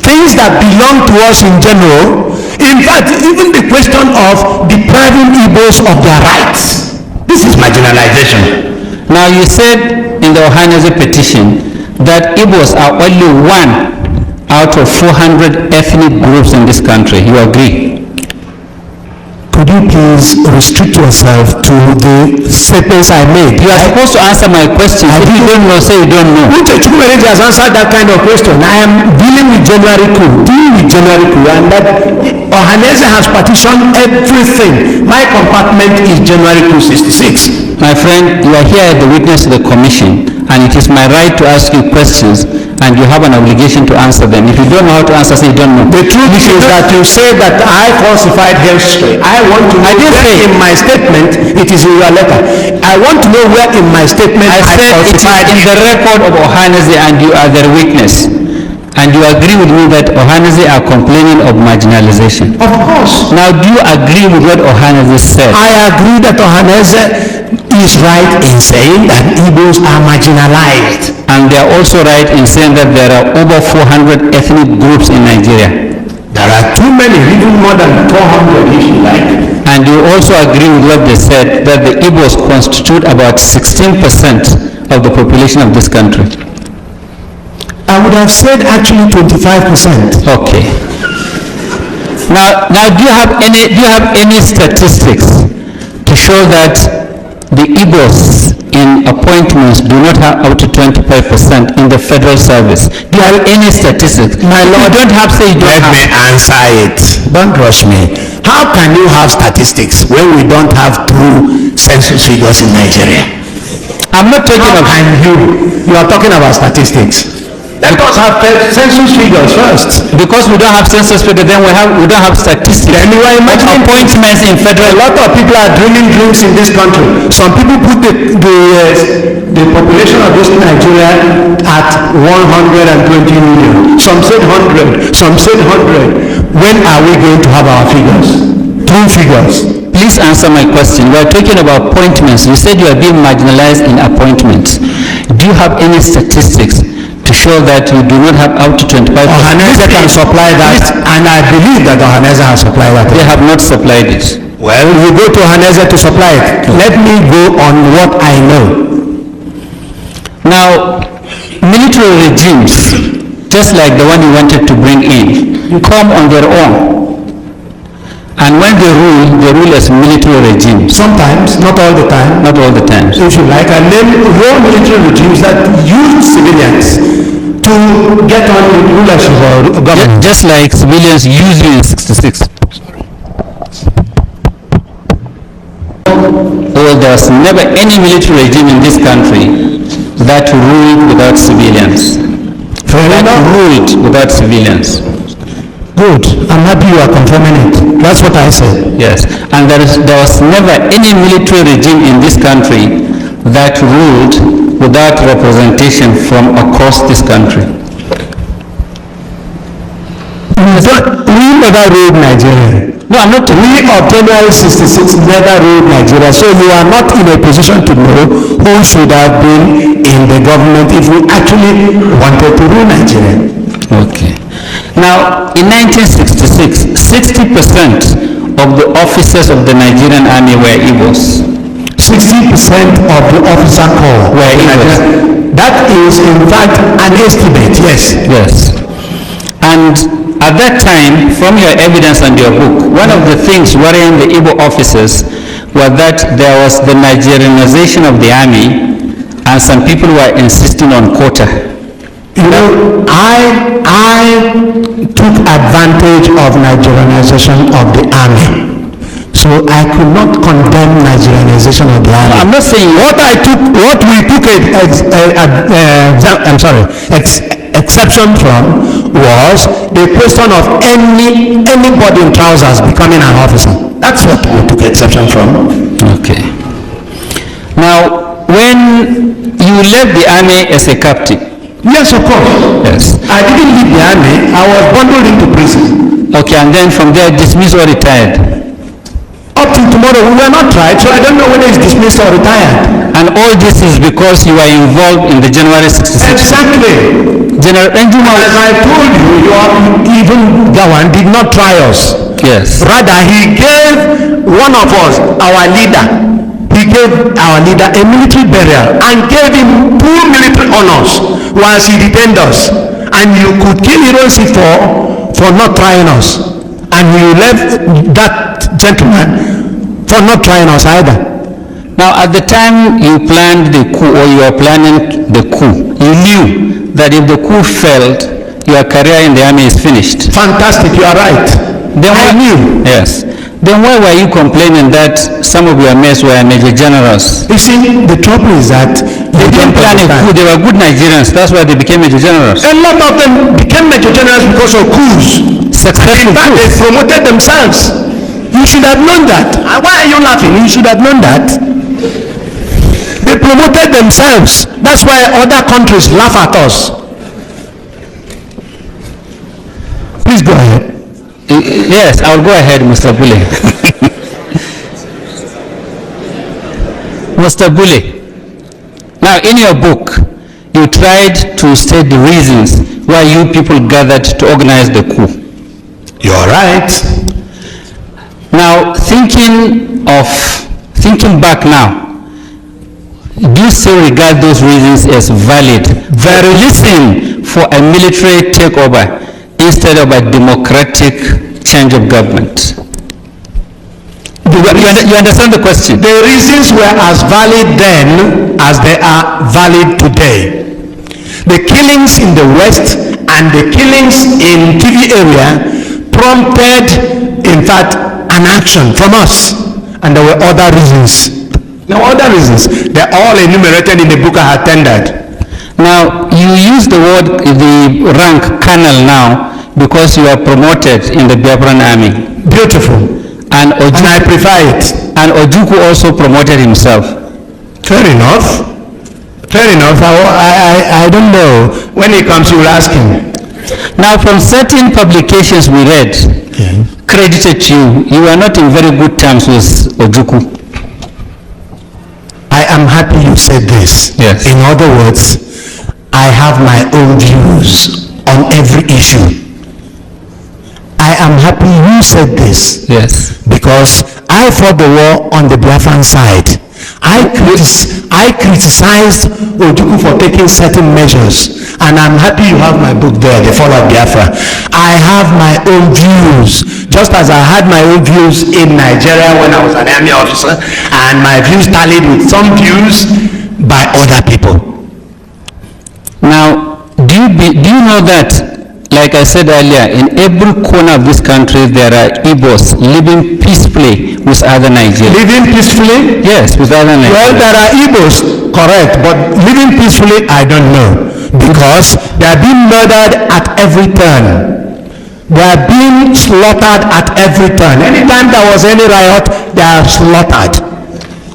things that belong to us in general, in fact, even the question of depriving Igbos of their rights. This is marginalization. Now you said in the Ohaneze petition that Igbos are only 1 out of 400 ethnic groups in this country. You agree? Could you please restrict yourself to the statements I made? You are supposed to answer my question. If you don't know, say you don't know. Uche Chukwuemeka has answered that kind of question. I am dealing with January coup, and that Ohaneze has partitioned everything. My compartment is January coup 66. My friend, you are here as the witness to the commission, and it is my right to ask you questions, and you have an obligation to answer them. If you don't know how to answer, say you don't know. The truth is that you say that I falsified history. I want to know where in my statement, it is in your letter. I want to know where in my statement I said it is in the record of Ohaneze, and you are their witness. And you agree with me that Ohaneze are complaining of marginalization? Of course. Now, do you agree with what Ohaneze said? I agree that Ohaneze is right in saying that Igbos are marginalized. And they are also right in saying that there are over 400 ethnic groups in Nigeria. There are too many, even more than 400 if you like. And you also agree with what they said, that the Igbos constitute about 16% of the population of this country. I would have said actually 25%. Okay. Now, do you have any statistics to show that the Igbos in appointments do not have up to 25% in the federal service? Do you have any statistics? My Lord, you don't have, say you don't have. Let me answer it. Don't rush me. How can you have statistics when we don't have true census figures in Nigeria? I'm not talking about... And you are talking about statistics. Let us have census figures first. Because we don't have census figures, then we don't have statistics. Then you are imagining appointments in federal. A lot of people are dreaming dreams in this country. Some people put the population of this Nigeria at 120 million. Some said 100. Some said 100. When are we going to have our figures? True figures. Please answer my question. We are talking about appointments. You said you are being marginalized in appointments. Do you have any statistics to show that you do not have up to 25%? Ohaneze can supply that, and I believe that Ohaneze has supplied that. They have not supplied it. Well, you go to Ohaneze to supply it. Let me go on what I know. Now, military regimes, just like the one you wanted to bring in, come on their own. And when they rule as military regimes. Sometimes, not all the time. Not all the time. If you like, I name real military regimes that use civilians to get on with rulership or government. Just like civilians use you in 66. Well, there's never any military regime in this country that ruled without civilians. Ruled without civilians. Good. I'm happy you are confirming it. That's what I said. Yes. And there was never any military regime in this country that ruled without representation from across this country. We never ruled Nigeria. No, I'm not. We of January 66 never ruled Nigeria. So you are not in a position to know who should have been in the government if we actually wanted to rule Nigeria. Okay. Now, in 1966, 60% of the officers of the Nigerian army were Igbos. 60% of the officer corps were Igbos. That is, in fact, an estimate, yes. Yes. And at that time, from your evidence and your book, one of the things worrying the Igbo officers was that there was the Nigerianization of the army, and some people were insisting on quota. You know, I took advantage of Nigerianization of the army. So I could not condemn Nigerianization of the army. I'm not saying what we took exception from was the question of anybody in trousers becoming an officer. That's what we took exception from. Okay. Now, when you left the army as a captive. Yes, of course. Yes. I didn't leave the army. I was bundled into prison. Okay, and then from there dismissed or retired. Up till tomorrow, we were not tried, so I don't know whether it's dismissed or retired. And all this is because you were involved in the January 66. Exactly. General Enjuma. As I told you, even Gawan did not try us. Yes. Rather, he gave one of us, our leader, he gave our leader a military burial and gave him 2 military honors whilst he detained us. And you could kill Hiroshi for not trying us. And we left that gentleman for not trying us either. Now, at the time you planned the coup, or you were planning the coup, you knew that if the coup failed, your career in the army is finished. Fantastic, you are right. Then I knew. Yes. Then why were you complaining that some of your mates were major generals? You see, the trouble is that they didn't plan a coup. They were good Nigerians. That's why they became major generals. A lot of them became major generals because of coups. Successful coups. They promoted themselves. You should have known that. Why are you laughing? You should have known that. They promoted themselves. That's why other countries laugh at us. Please go ahead. Yes, I'll go ahead, Mr. Bule. Mr. Bule, now in your book, you tried to state the reasons why you people gathered to organize the coup. You're right. Now, thinking back now, do you still regard those reasons as valid? Very listen for a military takeover instead of a democratic change of government. You understand the question? The reasons were as valid then as they are valid today. The killings in the West and the killings in TV area prompted, in fact, an action from us. And there were other reasons. There were other reasons. They're all enumerated in the book I had tendered. Now, you use the rank colonel now because you are promoted in the Biafran army. Beautiful. And I prefer it. And Ojukwu also promoted himself. Fair enough. Fair enough. I don't know. When he comes, you will ask him. Now, from certain publications we read, credited you, you are not in very good terms with Ojukwu. I am happy you said this. Yes. In other words, I have my own views on every issue. I am happy you said this. Yes. Because I fought the war on the Biafran side. I criticized Ojukwu for taking certain measures, and I'm happy you have my book there, The Fall of Biafra. I have my own views, just as I had my own views in Nigeria when I was an army officer, and my views tallied with some views by other people. Now, do you know that, like I said earlier, in every corner of this country there are Igbos living peacefully with other Nigerians? Living peacefully? Yes, with other Nigerians. Well, there are Igbos, correct, but living peacefully, I don't know. Because they are being murdered at every turn. They are being slaughtered at every turn. Anytime there was any riot, they are slaughtered.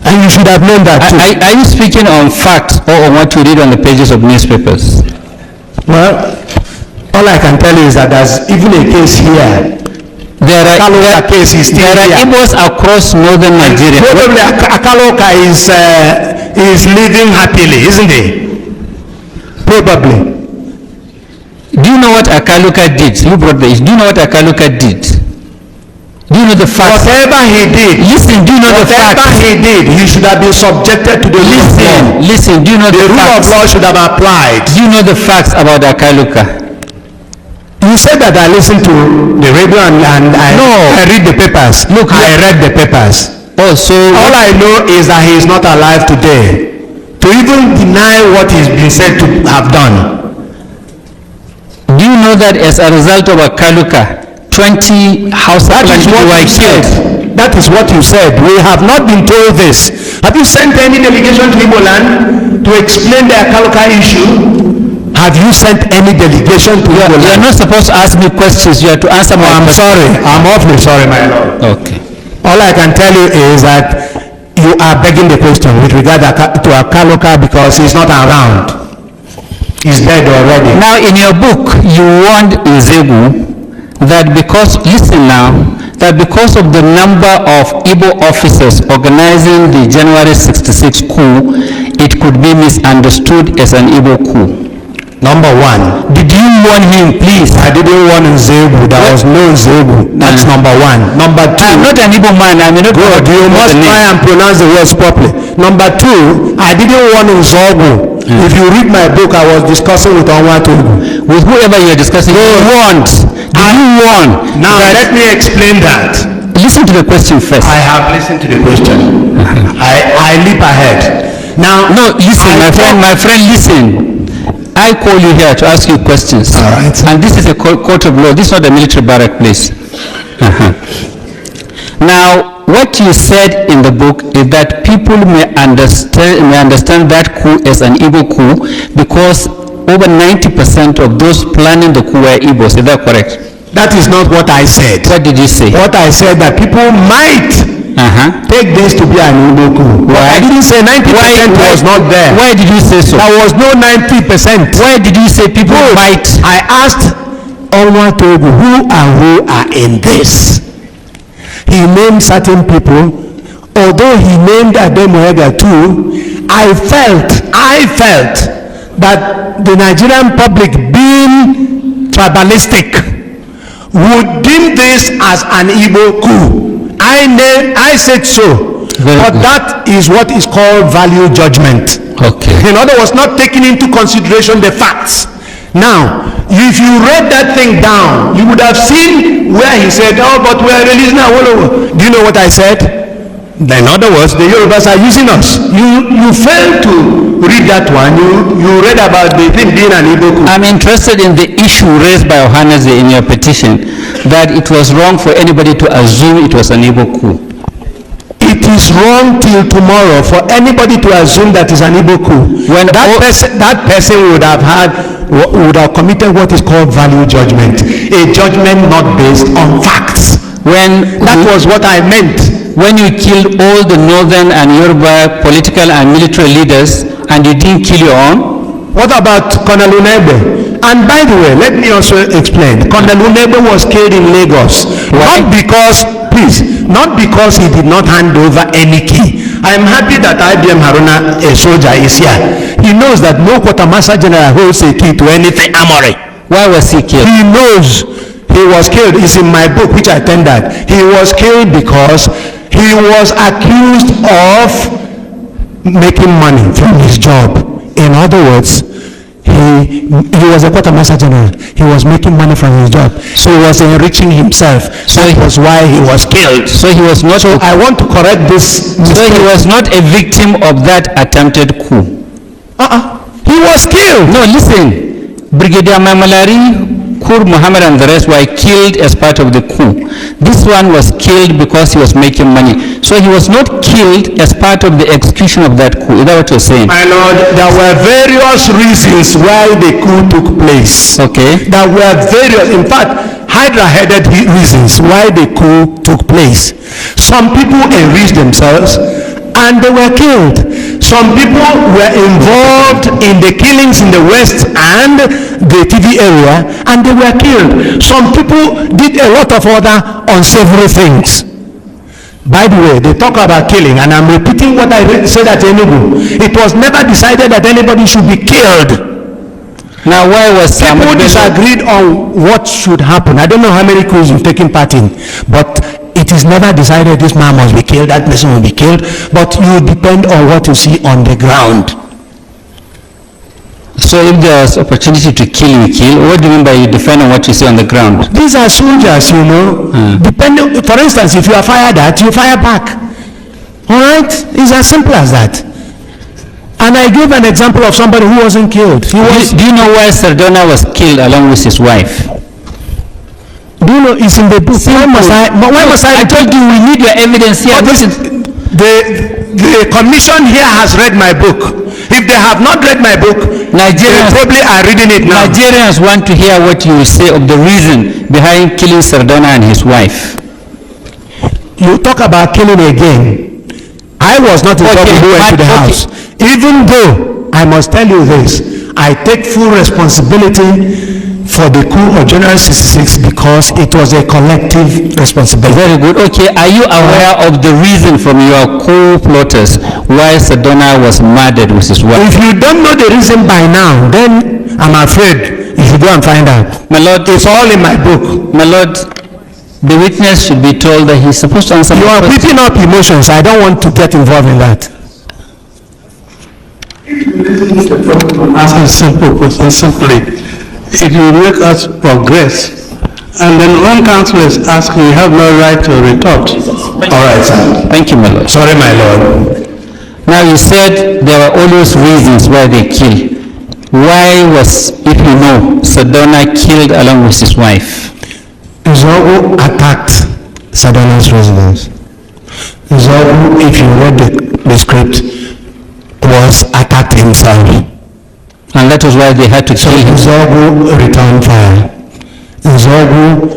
And you should have known that too. Are you speaking on facts or on what you read on the pages of newspapers? Well, all I can tell you is that there's even a case here. There are Igbos across northern Nigeria. Probably Akaloka is living happily, isn't he? Probably. Do you know what Akaluka did? You brought the issue. Do you know what Akaluka did? Do you know the facts? Whatever he did. Listen, do you know the facts? Whatever he did, he should have been subjected to the rule of law. Listen, do you know the facts? The rule of law should have applied. Do you know the facts about Akaluka? You said that I listened to the radio and I read the papers. Look, I read the papers. Also, all I know is that he is not alive today to even deny what he's been said to have done. Do you know that as a result of Akaluka, 20 house plants were killed? That is what you said. We have not been told this. Have you sent any delegation to Igbo land to explain the Akaluka issue? Have you sent any delegation to Igbo land? You are not supposed to ask me questions. You have to answer my questions. I'm sorry. I'm awfully sorry, my lord. Okay. All I can tell you is that you are begging the question with regard to Akaloka because he's not around. He's dead already. Now, in your book, you warned Nzegu that because, listen now, that because of the number of Igbo officers organizing the January 66 coup, it could be misunderstood as an Igbo coup. Number one. Did you warn him, please? I didn't warn Nzegu. There was no Nzegu. That's number one. Number two. I'm not an Igbo man. I may not good. You must try and pronounce the words properly. Number two, I didn't warn Nzogu. If you read my book, I was discussing with Onwatogu. With whoever you are discussing, you warned. Did you warn? Now, let me explain that. Listen to the question first. I have listened to the question. I leap ahead. Now, no, listen, my friend, listen. I call you here to ask you questions. All right. And this is a court of law. This is not a military barrack place. Now, what you said in the book is that people may understand that coup as an Igbo coup because over 90% of those planning the coup were Igbos. Is that correct? That is not what I said. What did you say? What I said that people might take this to be an Igbo coup. Why? I didn't say 90% was not there. Why did you say so? There was no 90%. Why did you say people might? I asked Onwatogu who are in this. He named certain people. Although he named Ademoega too, I felt that the Nigerian public, being tribalistic, would deem this as an Igbo coup. I said so. But that is what is called value judgment. Okay. In other words, not taking into consideration the facts. Now, if you read that thing down, you would have seen where he said, oh, but we are releasing our all. Do you know what I said? In other words, the Yorubas are using us. You failed to read that one. You read about the thing being an Igbo coup. I'm interested in the issue raised by Ohaneze in your petition, that it was wrong for anybody to assume it was an Igbo coup. It is wrong till tomorrow for anybody to assume that is an Igbo coup. When that person would have committed what is called value judgment, a judgment not based on facts. That was what I meant. When you killed all the northern and Yoruba political and military leaders and you didn't kill your own? What about Colonel Unebe? And by the way, let me also explain. Colonel Unebe was killed in Lagos. Why? Not because he did not hand over any key. I am happy that IBM Haruna, a soldier, is here. He knows that no quartermaster general holds a key to anything armory. Why was he killed? He knows he was killed. It's in my book, which I tendered. He was killed because he was accused of making money from his job. In other words, he was a quartermaster general. He was making money from his job. So he was enriching himself. So that was why he was killed. So he was not. So I want to correct this mistake. So he was not a victim of that attempted coup. He was killed. No, listen. Brigadier Mamalari, Kur Muhammad and the rest were killed as part of the coup. This one was killed because he was making money. So he was not killed as part of the execution of that coup. Is that what you're saying? My lord, there were various reasons why the coup took place. Okay. There were various, in fact, Hydra-headed reasons why the coup took place. Some people enriched themselves and they were killed. Some people were involved in the killings in the West and the TV area, and they were killed. Some people did a lot of other unsavory things. By the way, they talk about killing, and I'm repeating what I said at Enugu. It was never decided that anybody should be killed. Now, why was people disagreed on what should happen? I don't know how many coups you've taken part in, but it is never decided this man must be killed, that person will be killed, but you depend on what you see on the ground. So if there's opportunity to kill, you kill. What do you mean by you depend on what you see on the ground? These are soldiers, you know. Depending, for instance, if you are fired at, you fire back. All right? It's as simple as that. And I gave an example of somebody who wasn't killed. Do you know why Sardona was killed along with his wife? Do you know it's in the book? Why must I told you we need your evidence here. The commission here has read my book. If they have not read my book, they probably are reading it now. Nigerians want to hear what you say of the reason behind killing Sardona and his wife. You talk about killing again. I was not the one who went to the house. Even though, I must tell you this, I take full responsibility for the coup of January 66 because it was a collective responsibility. Very good. Okay, are you aware of the reason from your coup plotters why Sardona was murdered with his wife? If you don't know the reason by now, then I'm afraid you should go and find out. My lord, it's all in my book. My lord, the witness should be told that he's supposed to answer. You are whipping up emotions. I don't want to get involved in that. Ask a simple question, simply. It will make us progress. And then one council is asking, we have no right to retort. All right, sir. Thank you, my lord. Sorry, my lord. Now you said there were always reasons why they kill. Why was, if you know, Sardona killed along with his wife? Zogu attacked Sardona's residence. Zogu, if you read the script, was attacked himself. And that was why they had to kill him. Zogu returned fire. Zogu,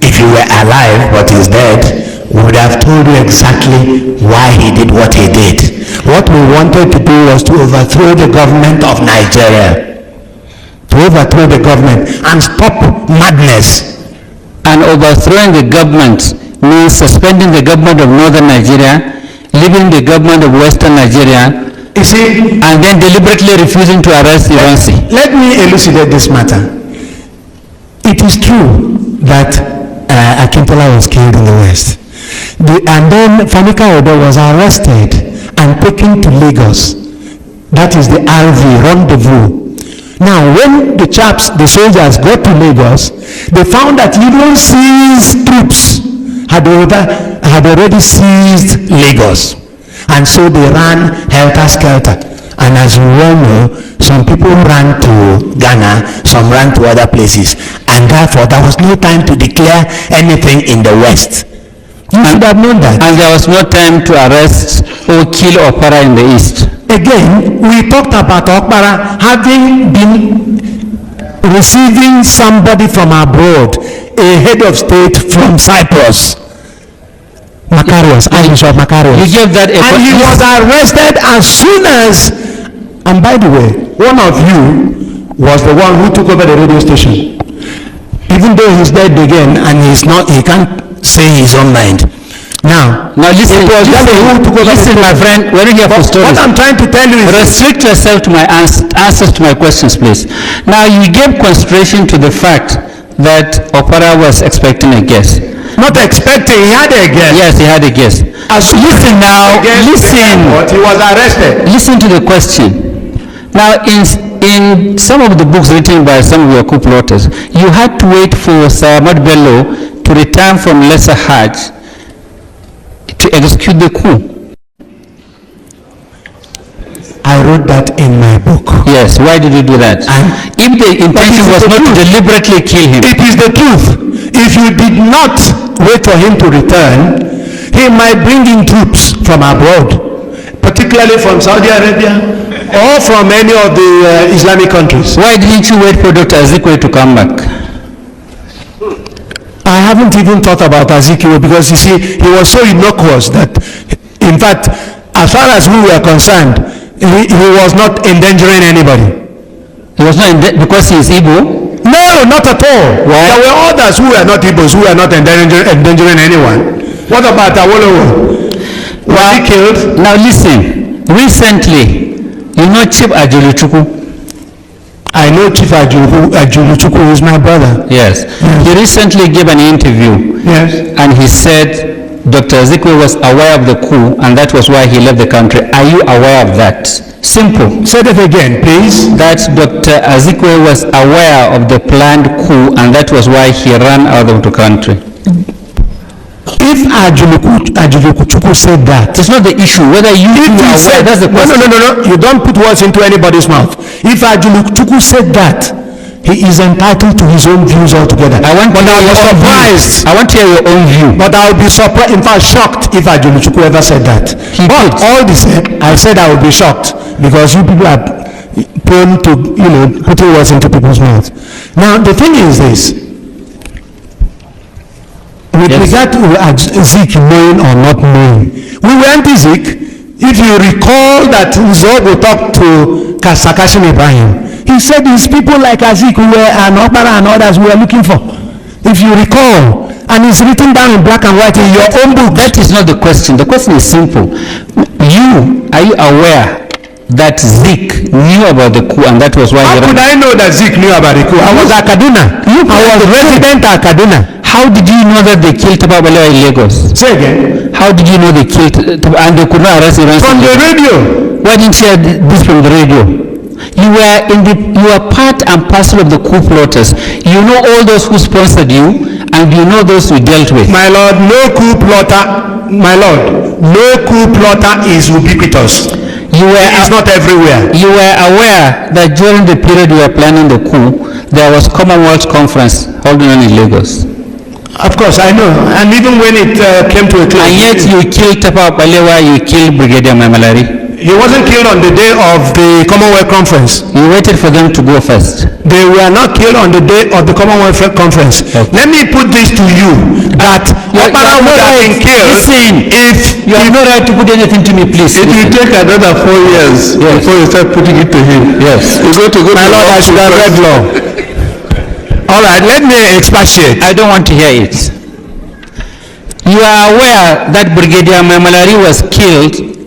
if he were alive but he's dead, would have told you exactly why he did what he did. What we wanted to do was to overthrow the government of Nigeria. To overthrow the government and stop madness. And overthrowing the government means suspending the government of northern Nigeria, leaving the government of western Nigeria, you see, and then deliberately refusing to arrest Iransi. Let me elucidate this matter. It is true that Akintola was killed in the West. And then Fanika Odo was arrested and taken to Lagos. That is the RV, rendezvous. Now, when the soldiers got to Lagos, they found that Iransi's troops had already seized Lagos. And so they ran helter-skelter. And as you all know, some people ran to Ghana, some ran to other places. And therefore, there was no time to declare anything in the West. You should have known that. And there was no time to arrest or kill Okpara in the East. Again, we talked about Okpara having been receiving somebody from abroad, a head of state from Cyprus. Macarius, Archbishop Macarius. You gave that and he was arrested as soon as, and by the way, one of you was the one who took over the radio station. Even though he's dead again and he can't say his own mind. Now listen, my friend, we're here for stories. What I'm trying to tell you is restrict yourself to my answers to my questions, please. Now you gave consideration to the fact that Okpara was expecting a guest. Not expecting, he had a guest. Yes, he had a guest. Listen now, listen. He was arrested. Listen to the question. Now, in some of the books written by some of your coup plotters, you had to wait for Sir Ahmad Bello to return from Lesser Hajj to execute the coup. I wrote that in my book. Yes, why did you do that? And if the intention was not to deliberately kill him. It is the truth. If you did not wait for him to return, he might bring in troops from abroad, particularly from Saudi Arabia or from any of the Islamic countries. Why didn't you wait for Dr. Azikwe to come back? I haven't even thought about Azikwe because you see, he was so innocuous that, in fact, as far as we were concerned, he was not endangering anybody. He was not because he is Igbo? No, not at all. Why? There were others who were not Igbos who were not endangering anyone. What about Awolowo? Was he killed? Now listen, recently, you know Chief Ajuluchukwu? I know Chief Ajuluchukwu, who is my brother. Yes. He recently gave an interview. Yes. And he said Dr. Azikwe was aware of the coup and that was why he left the country. Are you aware of that? Simple. Say that again, please. That Dr. Azikwe was aware of the planned coup and that was why he ran out of the country. If Ajuluchukwu said that, it's not the issue. Whether you are aware, that's the question. No. You don't put words into anybody's mouth. If Ajuluchukwu said that, he is entitled to his own views altogether. I want to hear your own view. But I will be surprised, in fact shocked, if Ajuluchukwu ever said that. I said I would be shocked because you people are prone to, putting words into people's mouths. Now, the thing is this. With regard to Zeke knowing or not knowing, we were anti-Zeke. If you recall that Zogo talked to Sakashim Ibrahim, he said these people like Azik and Okbara and others we were looking for. If you recall, and it's written down in black and white in your own book. That is not the question. The question is simple. Are you aware that Zeke knew about the coup and that was why... How could I know that Zeke knew about the coup? I was at Kaduna. I was resident at Kaduna. How did you know that they killed Tafawa Balewa in Lagos? Say again. How did you know they killed and they could not arrest him? From the radio. Why didn't you hear this from the radio? You were part and parcel of the coup plotters. You know all those who sponsored you and you know those who dealt with. My lord, no coup plotter. My lord, no coup plotter is ubiquitous. It's not everywhere. You were aware that during the period you were planning the coup, there was Commonwealth Conference holding on in Lagos. Of course, I know. And even when it came to a close. And yet you killed Tafawa Balewa, you killed Brigadier Mamalari. He wasn't killed on the day of the Commonwealth Conference. You waited for them to go first. They were not killed on the day of the Commonwealth Conference. Okay. Let me put this to you, that Okpara would have been killed. Listen, if you have no right to put anything to me, please. It will take another 4 years before you start putting it to him. Yes. You go to My lord, I should have read law. All right, let me expatiate. I don't want to hear it. You are aware that Brigadier Mamalari was killed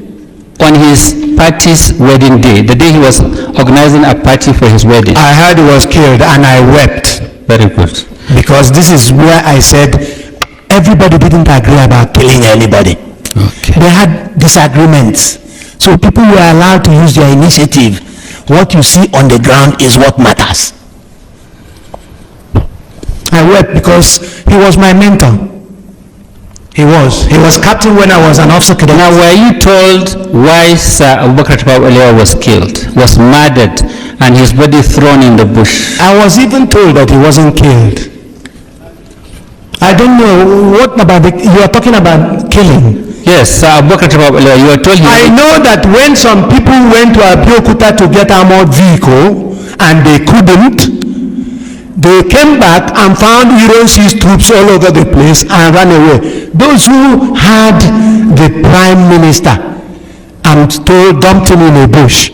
on his party's wedding day, the day he was organizing a party for his wedding. I heard he was killed and I wept. Very good. Because this is where I said everybody didn't agree about killing anybody. Okay. They had disagreements. So people were allowed to use their initiative. What you see on the ground is what matters. I wept because he was my mentor. He was captain when I was an officer cadet. Now, were you told why Sir Abubakar Tafawa Balewa was killed, was murdered, and his body thrown in the bush? I was even told that he wasn't killed. I don't know, what about you are talking about killing? Yes, Sir Abubakar Tafawa Balewa, you were told I know that when some people went to Abeokuta to get armored vehicle, and they couldn't, they came back and found Hiroshi's troops all over the place and ran away. Those who had the prime minister, I'm told, dumped him in a bush.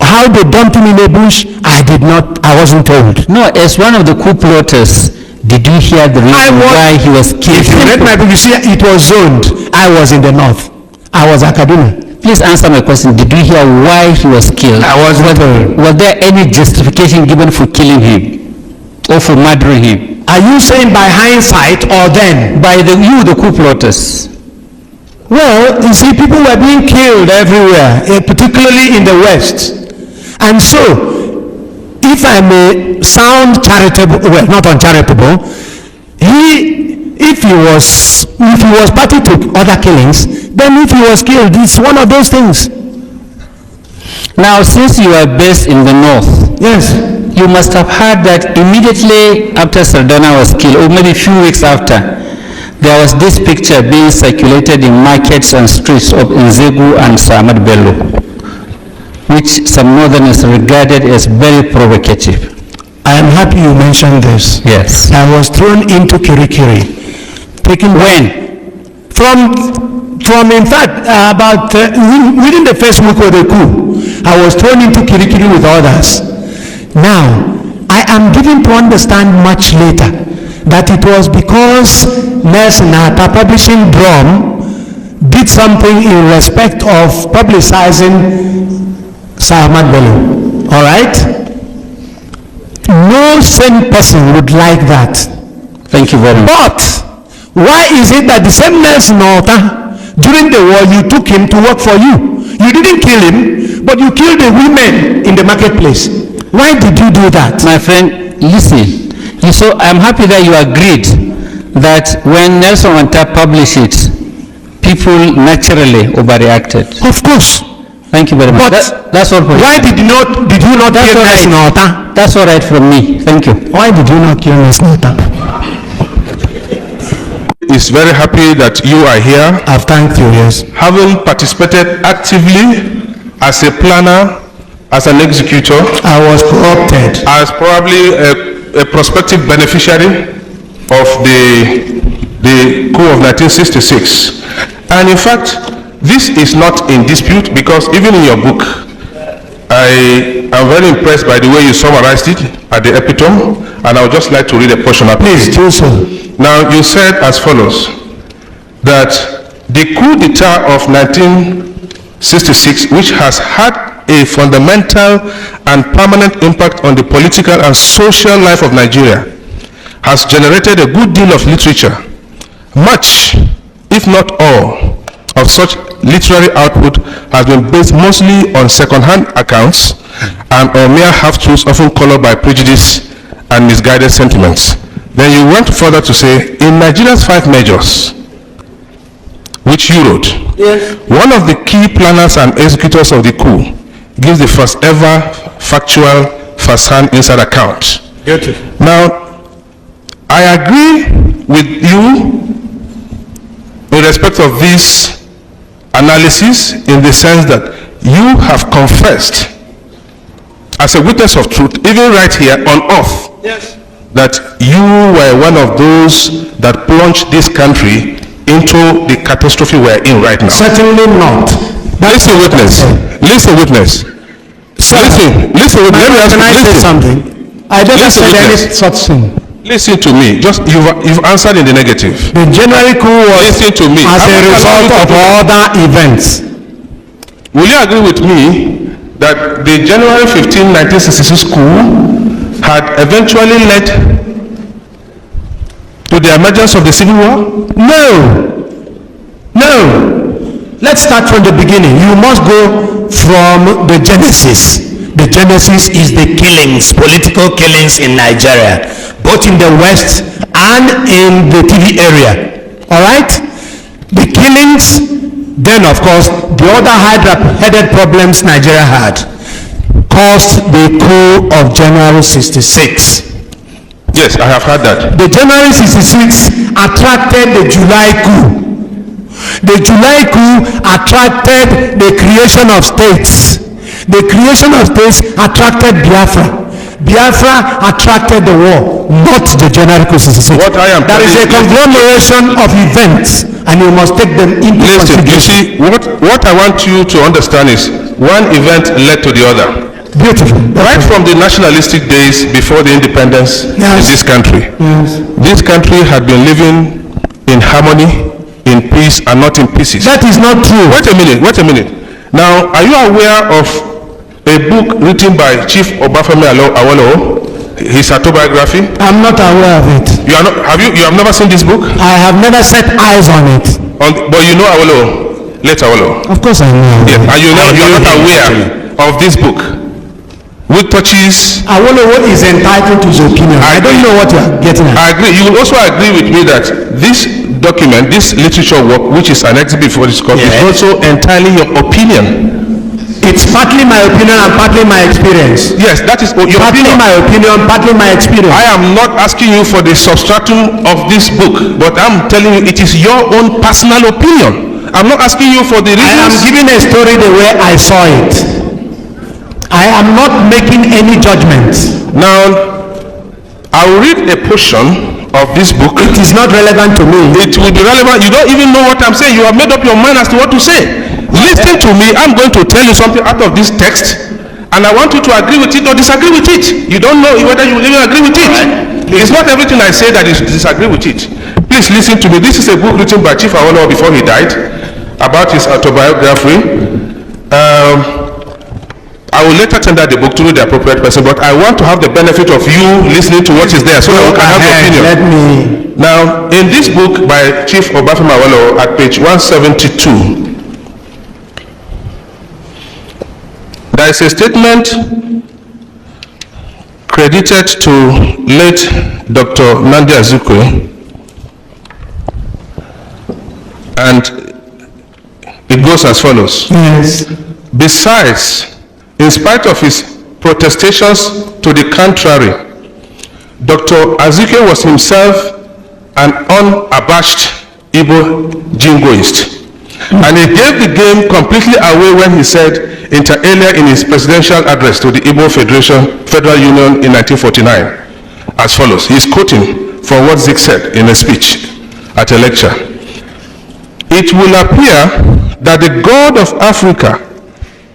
How they dumped him in a bush, I wasn't told. No, as one of the coup plotters, did you hear the reason why he was killed? If you read my book, you see it was zoned. I was in the north. I was at Kaduna. Please answer my question. Did you hear why he was killed? I was not told. Was there any justification given for killing him? Or for murdering him? Are you saying by hindsight or then? By the coup plotters. Well, you see, people were being killed everywhere, particularly in the West. And so, if I may sound charitable, well, not uncharitable, if he was party to other killings, then if he was killed, it's one of those things. Now, since you are based in the north, yes, you must have heard that immediately after Sardana was killed, or maybe a few weeks after, there was this picture being circulated in markets and streets of Nzegu and Samad Bello, which some northerners regarded as very provocative. I am happy you mentioned this. Yes. I was thrown into Kirikiri. When? From in fact, about within the first week of the coup, I was thrown into Kirikiri with others. Now, I am given to understand much later that it was because Nelson Atta Publishing Drum did something in respect of publicizing Sir Ahmad Bello. All right? No sane person would like that. Thank you very much. But why is it that the same Nelson Atta, during the war, you took him to work for you? You didn't kill him, but you killed the women in the marketplace. Why did you do that? My friend, listen. I'm happy that you agreed that when Nelson Atta published it, people naturally overreacted. Of course. Thank you very much. That's all for you. Why did you not kill Nelson Atta? That's all right from me. Thank you. Why did you not kill Nelson Atta? Is very happy that you are here. I've thanked you, yes. Having participated actively as a planner as an executor, I was corrupted. as probably a prospective beneficiary of the coup of 1966. And in fact, this is not in dispute, because even in your book, I am very impressed by the way you summarized it at the epitome, and I would just like to read a portion of it. Please do so. Now, you said as follows, that the coup d'etat of 1966, which has had a fundamental and permanent impact on the political and social life of Nigeria, has generated a good deal of literature. Much, if not all, of such literary output has been based mostly on second-hand accounts and on mere half-truths, often colored by prejudice and misguided sentiments. Then you went further to say, in Nigeria's 5 measures, which you wrote, yes, one of the key planners and executors of the coup gives the first ever factual first-hand inside account. Beautiful. Now, I agree with you in respect of this analysis, in the sense that you have confessed as a witness of truth, even right here on earth, yes, that you were one of those that plunged this country into the catastrophe we're in right now. Certainly not. Listen, witness. Listen, witness. Listen, let me ask you. Can I say something? I never said any such thing. Listen to me. Just you've answered in the negative. The January coup was listen to me. As a result of other events. Will you agree with me that the January 15, 1966 coup had eventually led to the emergence of the Civil War? No. No. Let's start from the beginning. You must go from the genesis. The genesis is the killings, political killings in Nigeria, both in the West and in the TV area. All right? The killings, then of course, the other headed problems Nigeria had caused the coup of January 66. Yes, I have heard that. The January 66 attracted the July coup. The July coup attracted the creation of states. The creation of states attracted Biafra. Biafra attracted the war, not the January coup 66. There is a conglomeration of events, and you must take them into consideration. You see, what I want you to understand is, one event led to the other. Beautiful. Right from the nationalistic days before the independence, yes, in this country, yes, this country had been living in harmony, in peace, and not in pieces. That is not true. Wait a minute. Now, are you aware of a book written by Chief Obafemi Awolowo, his autobiography? I'm not aware of it. You are not, you have never seen this book? I have never set eyes on it. But you know Awolowo, late Awolowo. Of course I know. Yeah, and you are not aware of this book, which touches. Awolowo is entitled to his opinion. I don't know what you are getting at. I agree. You will also agree with me that this document, this literature work, which is an exhibit for this course, yes, is also entirely your opinion. It's partly my opinion and partly my experience. Yes, that is your partly opinion. My opinion, partly my experience. I am not asking you for the substratum of this book, but I'm telling you it is your own personal opinion. I'm not asking you for the reasons. I am giving a story the way I saw it. I am not making any judgments. Now, I will read a portion of this book. It is not relevant to me. It will be relevant. You don't even know what I'm saying. You have made up your mind as to what to say. Listen to me. I'm going to tell you something out of this text, and I want you to agree with it or disagree with it. You don't know whether you will even agree with it. It's not everything I say that you disagree with it. Please listen to me. This is a book written by Chief Awolowo before he died, about his autobiography. I will later tender the book to the appropriate person, but I want to have the benefit of you listening to what is there, so that we can have your opinion. Let me. Now, in this book by Chief Obafemi Awolowo, at page 172, there is a statement credited to late Dr. Nnamdi Azikiwe, and it goes as follows. Yes. Besides, in spite of his protestations to the contrary, Dr. Azikiwe was himself an unabashed Igbo jingoist. And he gave the game completely away when he said, inter alia in his presidential address to the Igbo Federal Union in 1949, as follows. He's quoting from what Zik said in a speech at a lecture. It will appear that the God of Africa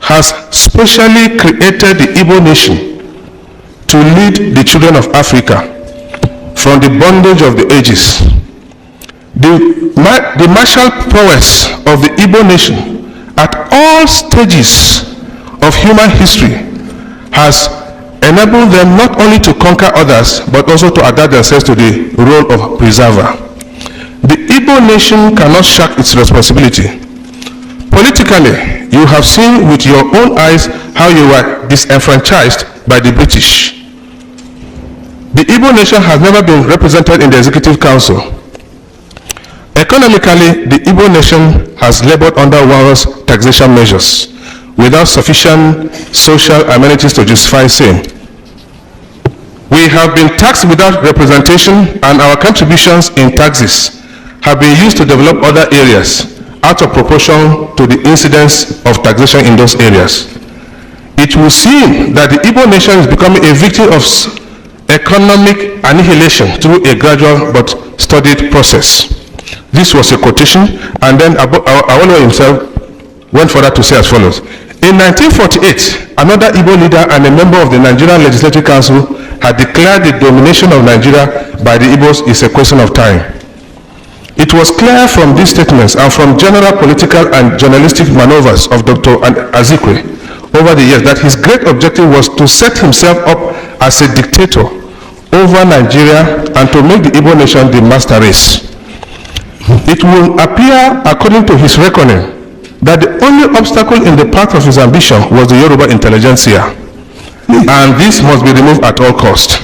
has specially created the Igbo nation to lead the children of Africa from the bondage of the ages. The martial prowess of the Igbo nation at all stages of human history has enabled them not only to conquer others, but also to adapt themselves to the role of preserver. The Igbo nation cannot shirk its responsibility. Politically, you have seen with your own eyes how you were disenfranchised by the British. The Igbo nation has never been represented in the Executive Council. Economically, the Igbo nation has labored under onerous taxation measures without sufficient social amenities to justify same. We have been taxed without representation, and our contributions in taxes have been used to develop other areas out of proportion to the incidence of taxation in those areas. It will seem that the Igbo nation is becoming a victim of economic annihilation through a gradual but studied process. This was a quotation, and then Awolowo himself went further to say as follows. In 1948, another Igbo leader and a member of the Nigerian Legislative Council had declared the domination of Nigeria by the Igbos is a question of time. It was clear from these statements and from general political and journalistic maneuvers of Dr. Azikwe over the years that his great objective was to set himself up as a dictator over Nigeria and to make the Igbo nation the master race. It will appear, according to his reckoning, that the only obstacle in the path of his ambition was the Yoruba intelligentsia, and this must be removed at all costs.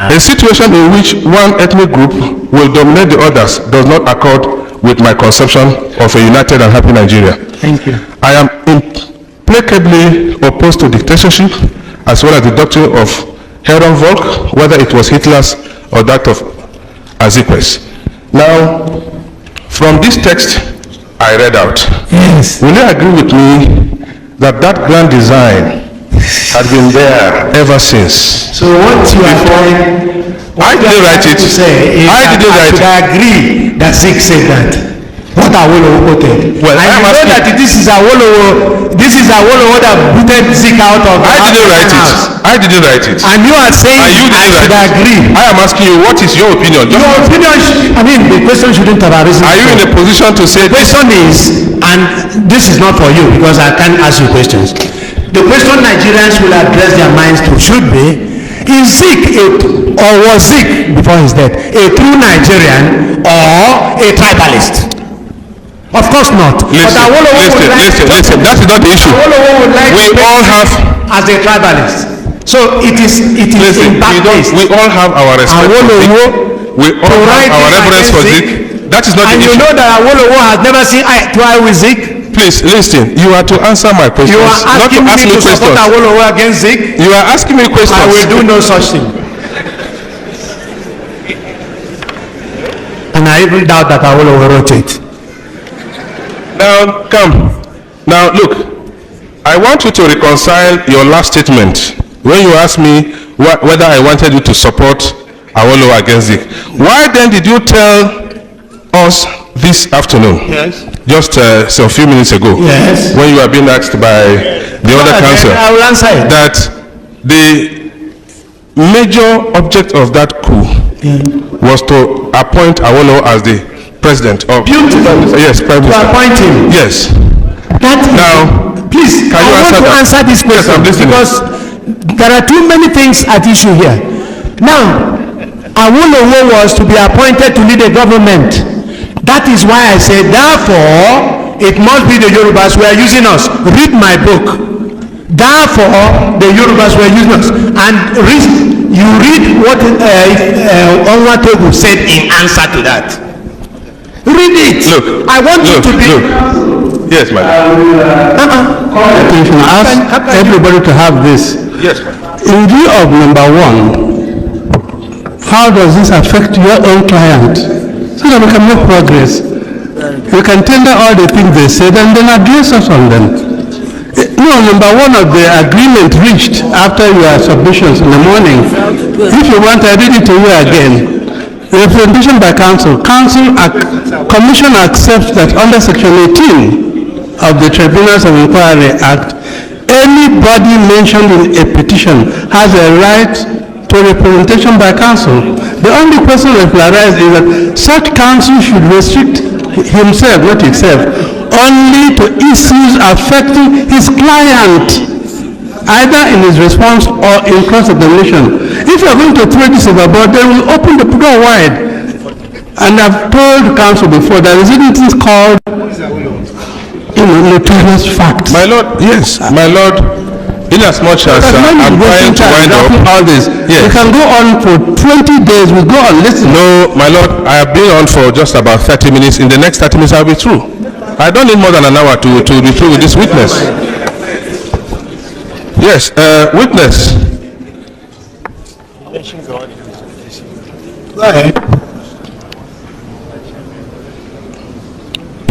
A situation in which one ethnic group will dominate the others does not accord with my conception of a united and happy Nigeria. Thank you. I am implacably opposed to dictatorship, as well as the doctrine of Herrenvolk, whether it was Hitler's or that of Azikwe's. Now, from this text I read out, Yes. will you agree with me that that grand design had been there ever since? So what you are trying, I didn't write it. to say is I didn't write it. I agree that Zik said that. What Awolowo quoted. Well, and I am you know asking- that this is Awolowo that booted Zik out of I didn't write it. house. I didn't write it. And you are saying And you I didn't should write it. agree. I am asking you, what is your opinion? Just Your opinion, the question shouldn't have arisen. are you in a position to say The this? question is, and this is not for you because I can't ask you questions. The question Nigerians will address their minds to should be, is Zik or was Zik before his death a true Nigerian or a tribalist? Of course not. Listen, but Awolowo would like listen. That is not the issue. Awolowo would like We to all have. as a tribalist. So it is Listen, in bad taste. we all have our respect for Zik. Awolowo We all to write have our this reverence for against Zik. That is not and the you issue. know that Awolowo has never seen eye to eye with Zik. Please listen. You are to answer my questions, You are not to asking ask me me to support questions. Awolowo against Zik. You are asking me questions. I will do no such thing. And I even doubt that Awolowo wrote it. Now, come. Now, look. I want you to reconcile your last statement when you asked me whether I wanted you to support Awolowo against Zik. Why then did you tell us this afternoon? Yes. Just some few minutes ago. Yes. When you were being asked by the other council. I will answer it. That the major object of that coup was to appoint Awolowo as the president of. Beautiful. Yes, prime To minister. appoint him. Yes. That is, Now, please, can I you want answer to that? answer this Yes, question I'm listening. because there are too many things at issue here. Now, Awolowo was to be appointed to lead a government. That is why I said, therefore, it must be the Yorubas who are using us. Read my book. Therefore, the Yorubas were using us. And you read what Onwatogu said in answer to that. Read it. Look. I want you to be. Look. Yes, madam. Attention, ask everybody to have this. Yes, madam. In view of number one, how does this affect your own client? So that we can make progress. You can tender all the things they said and then address us on them. No, number one of the agreement reached after your submissions in the morning, if you want, I read it to you again. Representation by council. Commission accepts that under section 18 of the Tribunals of Inquiry Act, anybody mentioned in a petition has a right to representation by counsel. The only question that will arise is that such counsel should restrict himself, not itself, only to issues affecting his client, either in his response or in cross-examination. If you are going to throw this overboard, they will open the door wide. And I've told counsel before, there is anything called notorious facts. My Lord, yes, my Lord, in as much as I'm trying to wind up all this, yes. We can go on for 20 days, we'll go on, listen. No, my Lord, I have been on for just about 30 minutes. In the next 30 minutes, I'll be through. I don't need more than an hour to be through with this witness. Yes, witness. Go ahead.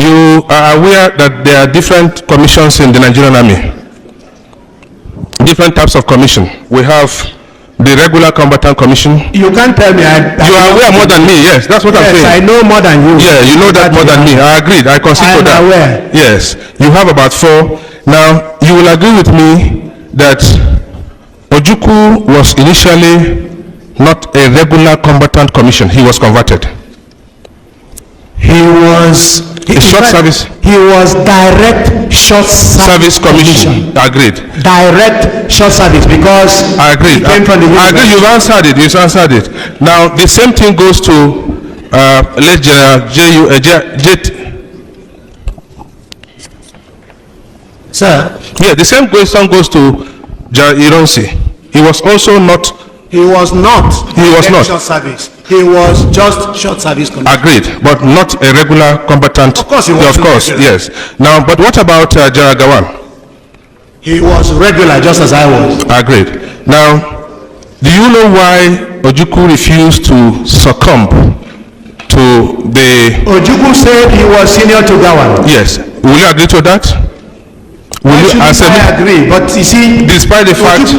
You are aware that there are different commissions in the Nigerian Army. Different types of commission. We have the regular combatant commission. You can't tell me. You are aware more than me, yes, that's what I'm saying. Yes, I know more than you. Yeah, you know that more than me. I agreed, I concede to that. I am aware. Yes, you have about 4. Now, you will agree with me that Ojukwu was initially not a regular combatant commission. He was converted. He was short service. He was direct short service commission. Agreed. Direct short service because I agreed. He came from the I agree. You've answered it. You've answered it. Now the same thing goes to late General Sir. Yeah, the same question goes to General Ironsi. He was also not. He was not. He was not. Short service. He was just short service commission. Agreed, but not a regular combatant. Of course he was. Of course, yes. Now, but what about General Gawan? He was regular, just as I was. Agreed. Now, do you know why Ojukwu refused to succumb to the... Ojukwu said he was senior to Gawan. Yes. Will you agree to that? Why shouldn't I agree? But you see... Despite the fact...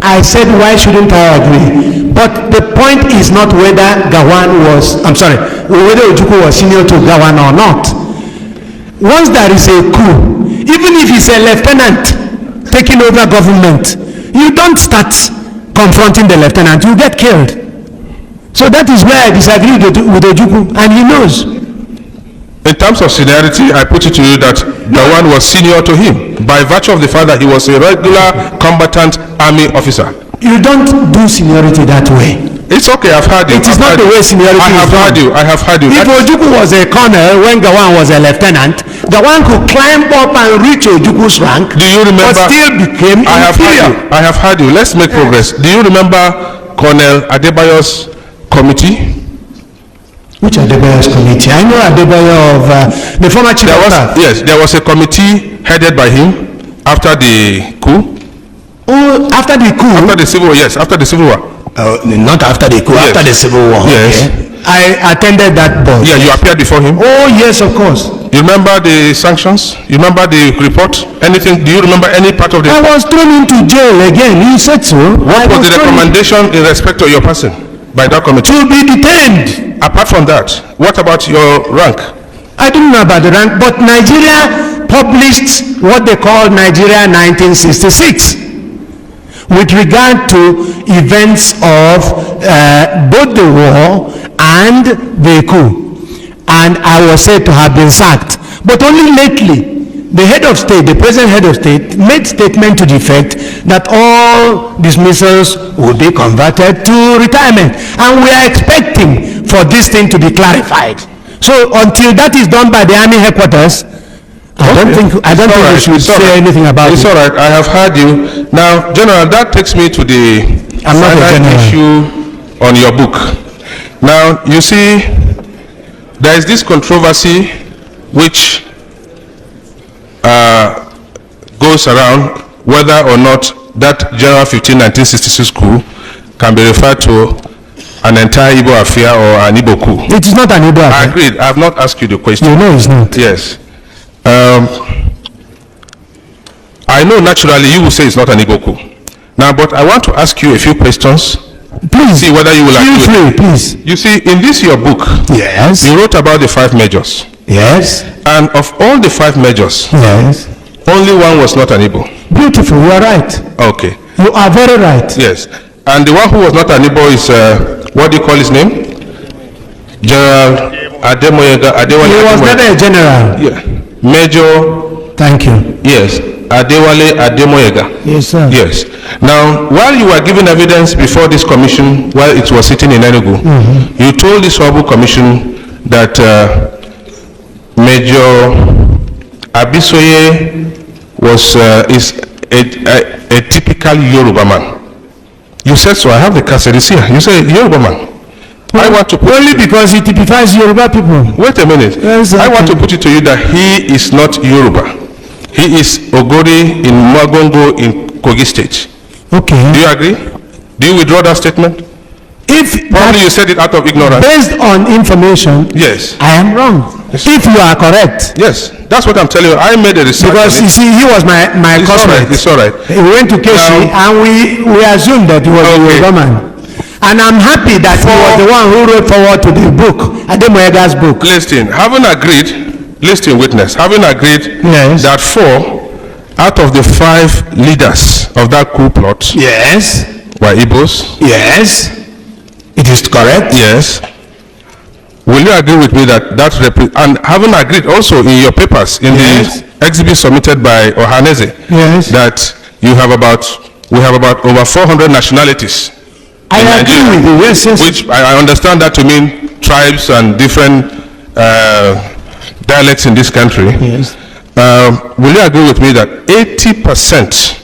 I said, why shouldn't I agree? But the point is not whether Gawan was, whether Ojukwu was senior to Gawan or not. Once there is a coup, even if he's a lieutenant taking over government, you don't start confronting the lieutenant, you get killed. So that is where I disagree with Ojukwu, and he knows. In terms of seniority, I put it to you that Gawan was senior to him by virtue of the fact that he was a regular combatant army officer. You don't do seniority that way. It's okay, I've heard you. It is not the way seniority is done. I have heard you. If Ojukwu was a colonel when Gawan was a lieutenant, Gawan could climb up and reach Ojukwu's rank. Do you remember? But still became inferior. I have heard you. Let's make progress. Do you remember Colonel Adebayo's committee? Which Adebayo's committee? I know Adebayo of the former chief of staff. Yes, there was a committee headed by him after the coup. Oh, after the coup? After the civil war, yes, after the civil war. Not after the coup, yes. After the civil war. Yes. Okay. I attended that board. Yeah, you appeared before him. Oh, yes, of course. You remember the sanctions? You remember the report? Anything? Do you remember any part of the... I was thrown into jail again. You said so. What was the recommendation in respect to your person by that committee? To be detained. Apart from that, what about your rank? I don't know about the rank, but Nigeria published what they call Nigeria 1966 with regard to events of both the war and the coup. And I was said to have been sacked. But only lately, the head of state, the present head of state, made statement to the effect that all dismissals will be converted to retirement. And we are expecting for this thing to be clarified. So until that is done by the army headquarters, I don't think we should say anything about it. It's all right. I have heard you. Now, General, that takes me to the final issue on your book. Now, you see, there is this controversy which goes around whether or not that General 15 1966 coup can be referred to an entire Igbo affair or an Igbo coup? It is not an Igbo affair. I agreed. I have not asked you the question. You know it's not. Yes. I know naturally you will say it's not an Igbo coup. Now, but I want to ask you a few questions. Please. See whether you will agree. Feel free, please. You see, in this your book, Yes. you wrote about the 5 majors. Yes. And of all the 5 majors, Yes. only one was not an Igbo. Beautiful. You are right. Okay. You are very right. Yes. And the one who was not an Igbo is, what do you call his name? General Ademoyega. He was never a general. Yeah. Major. Thank you. Yes. Adewale Ademoyega. Yes, sir. Yes. Now, while you were giving evidence before this commission, while it was sitting in Enugu, you told this horrible commission that Major Abisoye is a typical Yoruba man. You said so. I have the cassette. It's here. You said Yoruba man. I want to put Only because he typifies Yoruba people. Wait a minute. Yes, I want to put it to you that he is not Yoruba. He is Ogori in Magongo in Kogi State. Okay. Do you agree? Do you withdraw that statement? If Probably you said it out of ignorance. based on information, Yes. I am wrong. Yes. If you are correct. Yes. That's what I'm telling you. I made a research. Because on you it. see, he was my It's all right. cousin. It's all right. He went to KC and we assumed that he was a Okay. Yoruba man. And I'm happy that he was the one who wrote forward to the book, Ademoyega's book. Listen, having agreed, listen, witness, having agreed Yes. that 4 out of the 5 leaders of that coup plot Yes. were Igbos. Yes. It is correct. Yes. Will you agree with me that and having agreed also in your papers in Yes. the exhibit submitted by Ohaneze Yes. that we have about over 400 nationalities I in agree Nigeria, with you. Yes, yes. which I understand that to mean tribes and different dialects in this country. Yes. Will you agree with me that 80%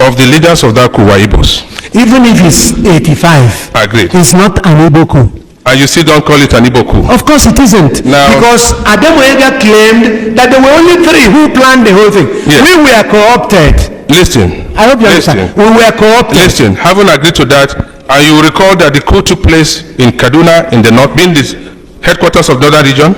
of the leaders of that coup were Igbos? Even if it's 85, Agreed. it's not an Igbo coup. And you still don't call it an Igbo coup? Of course it isn't. Now- Because Ademoyega claimed that there were only 3 who planned the whole thing. Yes. We were co-opted. Listen. I hope you understand. We were co-opted. Listen, having agreed to that, and you recall that the coup took place in Kaduna in the north, being the headquarters of the other region,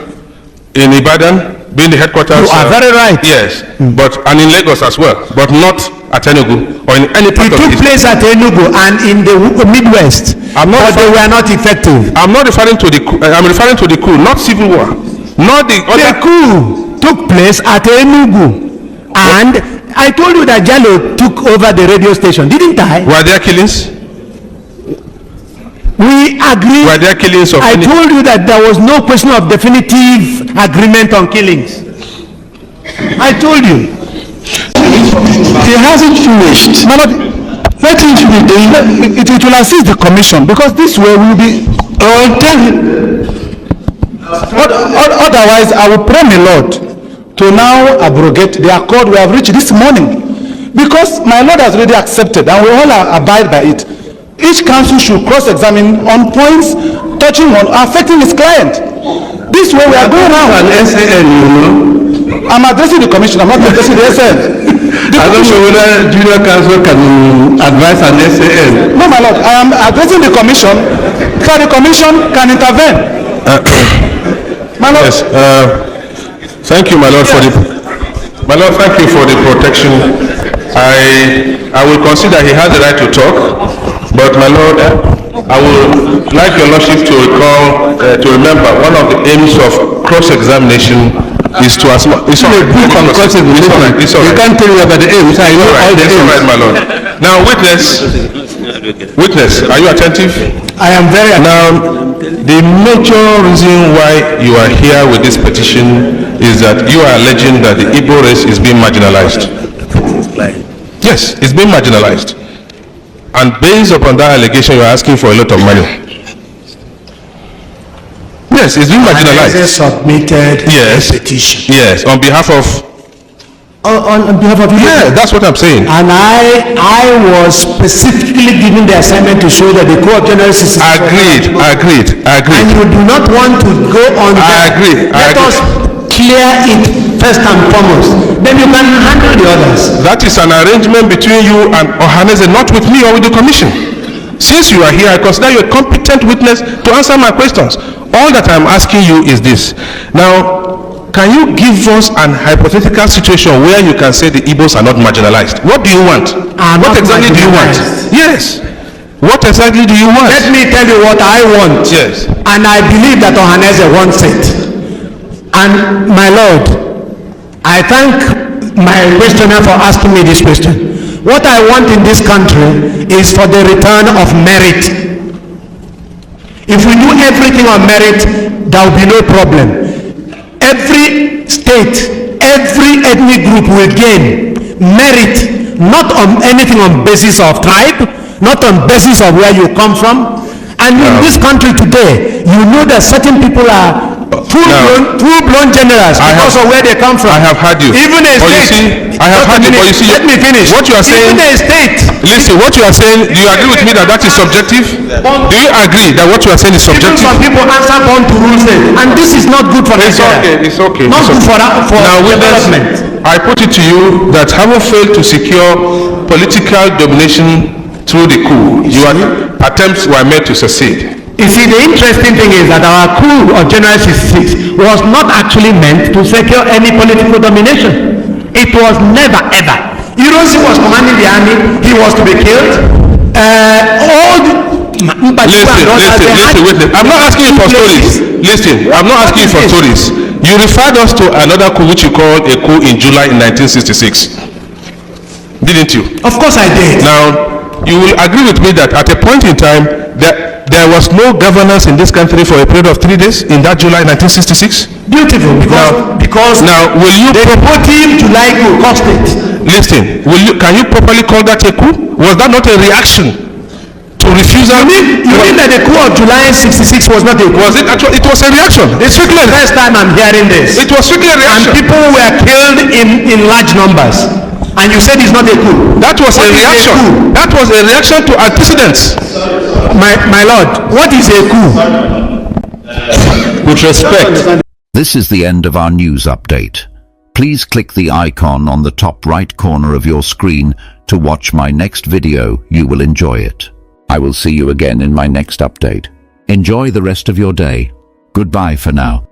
in Ibadan, being the headquarters. You are very right. Yes, and in Lagos as well, but not at Enugu or in any part It of took the place at Enugu and in the Midwest, I'm not but they were not effective. I'm not referring to the coup, I'm referring to the coup, not civil war, not the The other. coup took place at Enugu, and I told you that Jallo took over the radio station, didn't I? Were there killings? We agreed. Were there killings of I any? told you that there was no question of definitive agreement on killings. I told you. He hasn't finished. No, let him finish. It will assist the commission because this way will be. Tell him. Otherwise, I will pray my Lord to now abrogate the accord we have reached this morning, because my Lord has already accepted and we all abide by it. Each council should cross-examine on points touching on affecting his client. This way we are going around. An SAN, you know. I'm addressing the commission. I'm not addressing the SAN. I don't know whether junior council can advise an SAN. No, my Lord, I am addressing the commission so the commission can intervene. My Lord. Yes. Thank you, my Lord, for the. My Lord, thank you for the protection. I will consider he has the right to talk, but my Lord, I would like your Lordship to recall, to remember, one of the aims of cross-examination is to ask. It's all right. It's all right. It's all right. You can't tell me about the aims. I know all the It's all right, aims. my Lord. Now, witness, are you attentive? I am very Now, the major reason why you are here with this petition is that you are alleging that the Igbo race is being marginalized. Yes, it's being marginalized. And based upon that allegation, you are asking for a lot of money. Yes, it's being marginalized. submitted Yes. a petition. Yes, on behalf of. On behalf of you. Yeah, that's what I'm saying. And I was specifically given the assignment to show that the co-op general system. Agreed. And you do not want to go on I that. agree. Let us clear it first and foremost. Then you can handle the others. That is an arrangement between you and Ohaneze, not with me or with the commission. Since you are here, I consider you a competent witness to answer my questions. All that I'm asking you is this. Now, can you give us an hypothetical situation where you can say the Igbos are not marginalized? What do you want? What exactly do you want? Yes. What exactly do you want? Let me tell you what I want. Yes. And I believe that Ohaneze wants it. And my Lord, I thank my questioner for asking me this question. What I want in this country is for the return of merit. If we do everything on merit, there will be no problem. Every state, every ethnic group will gain merit, not on anything on basis of tribe, not on basis of where you come from. And in this country today, you know that certain people are full-blown generals because of where they come from. I have heard you. Even a state. I have heard you, but you see, let me finish. What you are saying. Even a state. Listen, what you are saying, do you agree with me that that is subjective? Do you agree that what you are saying is subjective? Even some people answer born to rule state, and this is not good for Nigeria. It's okay. Not good for now, development. I put it to you that having failed to secure political domination through the coup, your attempts were made to succeed. You see, the interesting thing is that our coup of January 66 was not actually meant to secure any political domination. It was never, ever. Hiroshi was commanding the army. He was to be killed. Listen. I'm not asking you for stories. Listen, I'm not asking you for stories. You referred us to another coup which you called a coup in July in 1966. Didn't you? Of course I did. Now, you will agree with me that at a point in time, there was no governance in this country for a period of 3 days in that July 1966? Beautiful, because now will you the reporting July coup caused it. Listen, can you properly call that a coup? Was that not a reaction to refusal? You mean that the coup of July 66 was not a coup? Was it actually? It was a reaction. It's strictly the first time I'm hearing this. It was strictly a reaction. And people were killed in large numbers. And you said it's not a coup. That was a reaction. That was a reaction to antecedents. My Lord, what is a coup? With respect. This is the end of our news update. Please click the icon on the top right corner of your screen to watch my next video. You will enjoy it. I will see you again in my next update. Enjoy the rest of your day. Goodbye for now.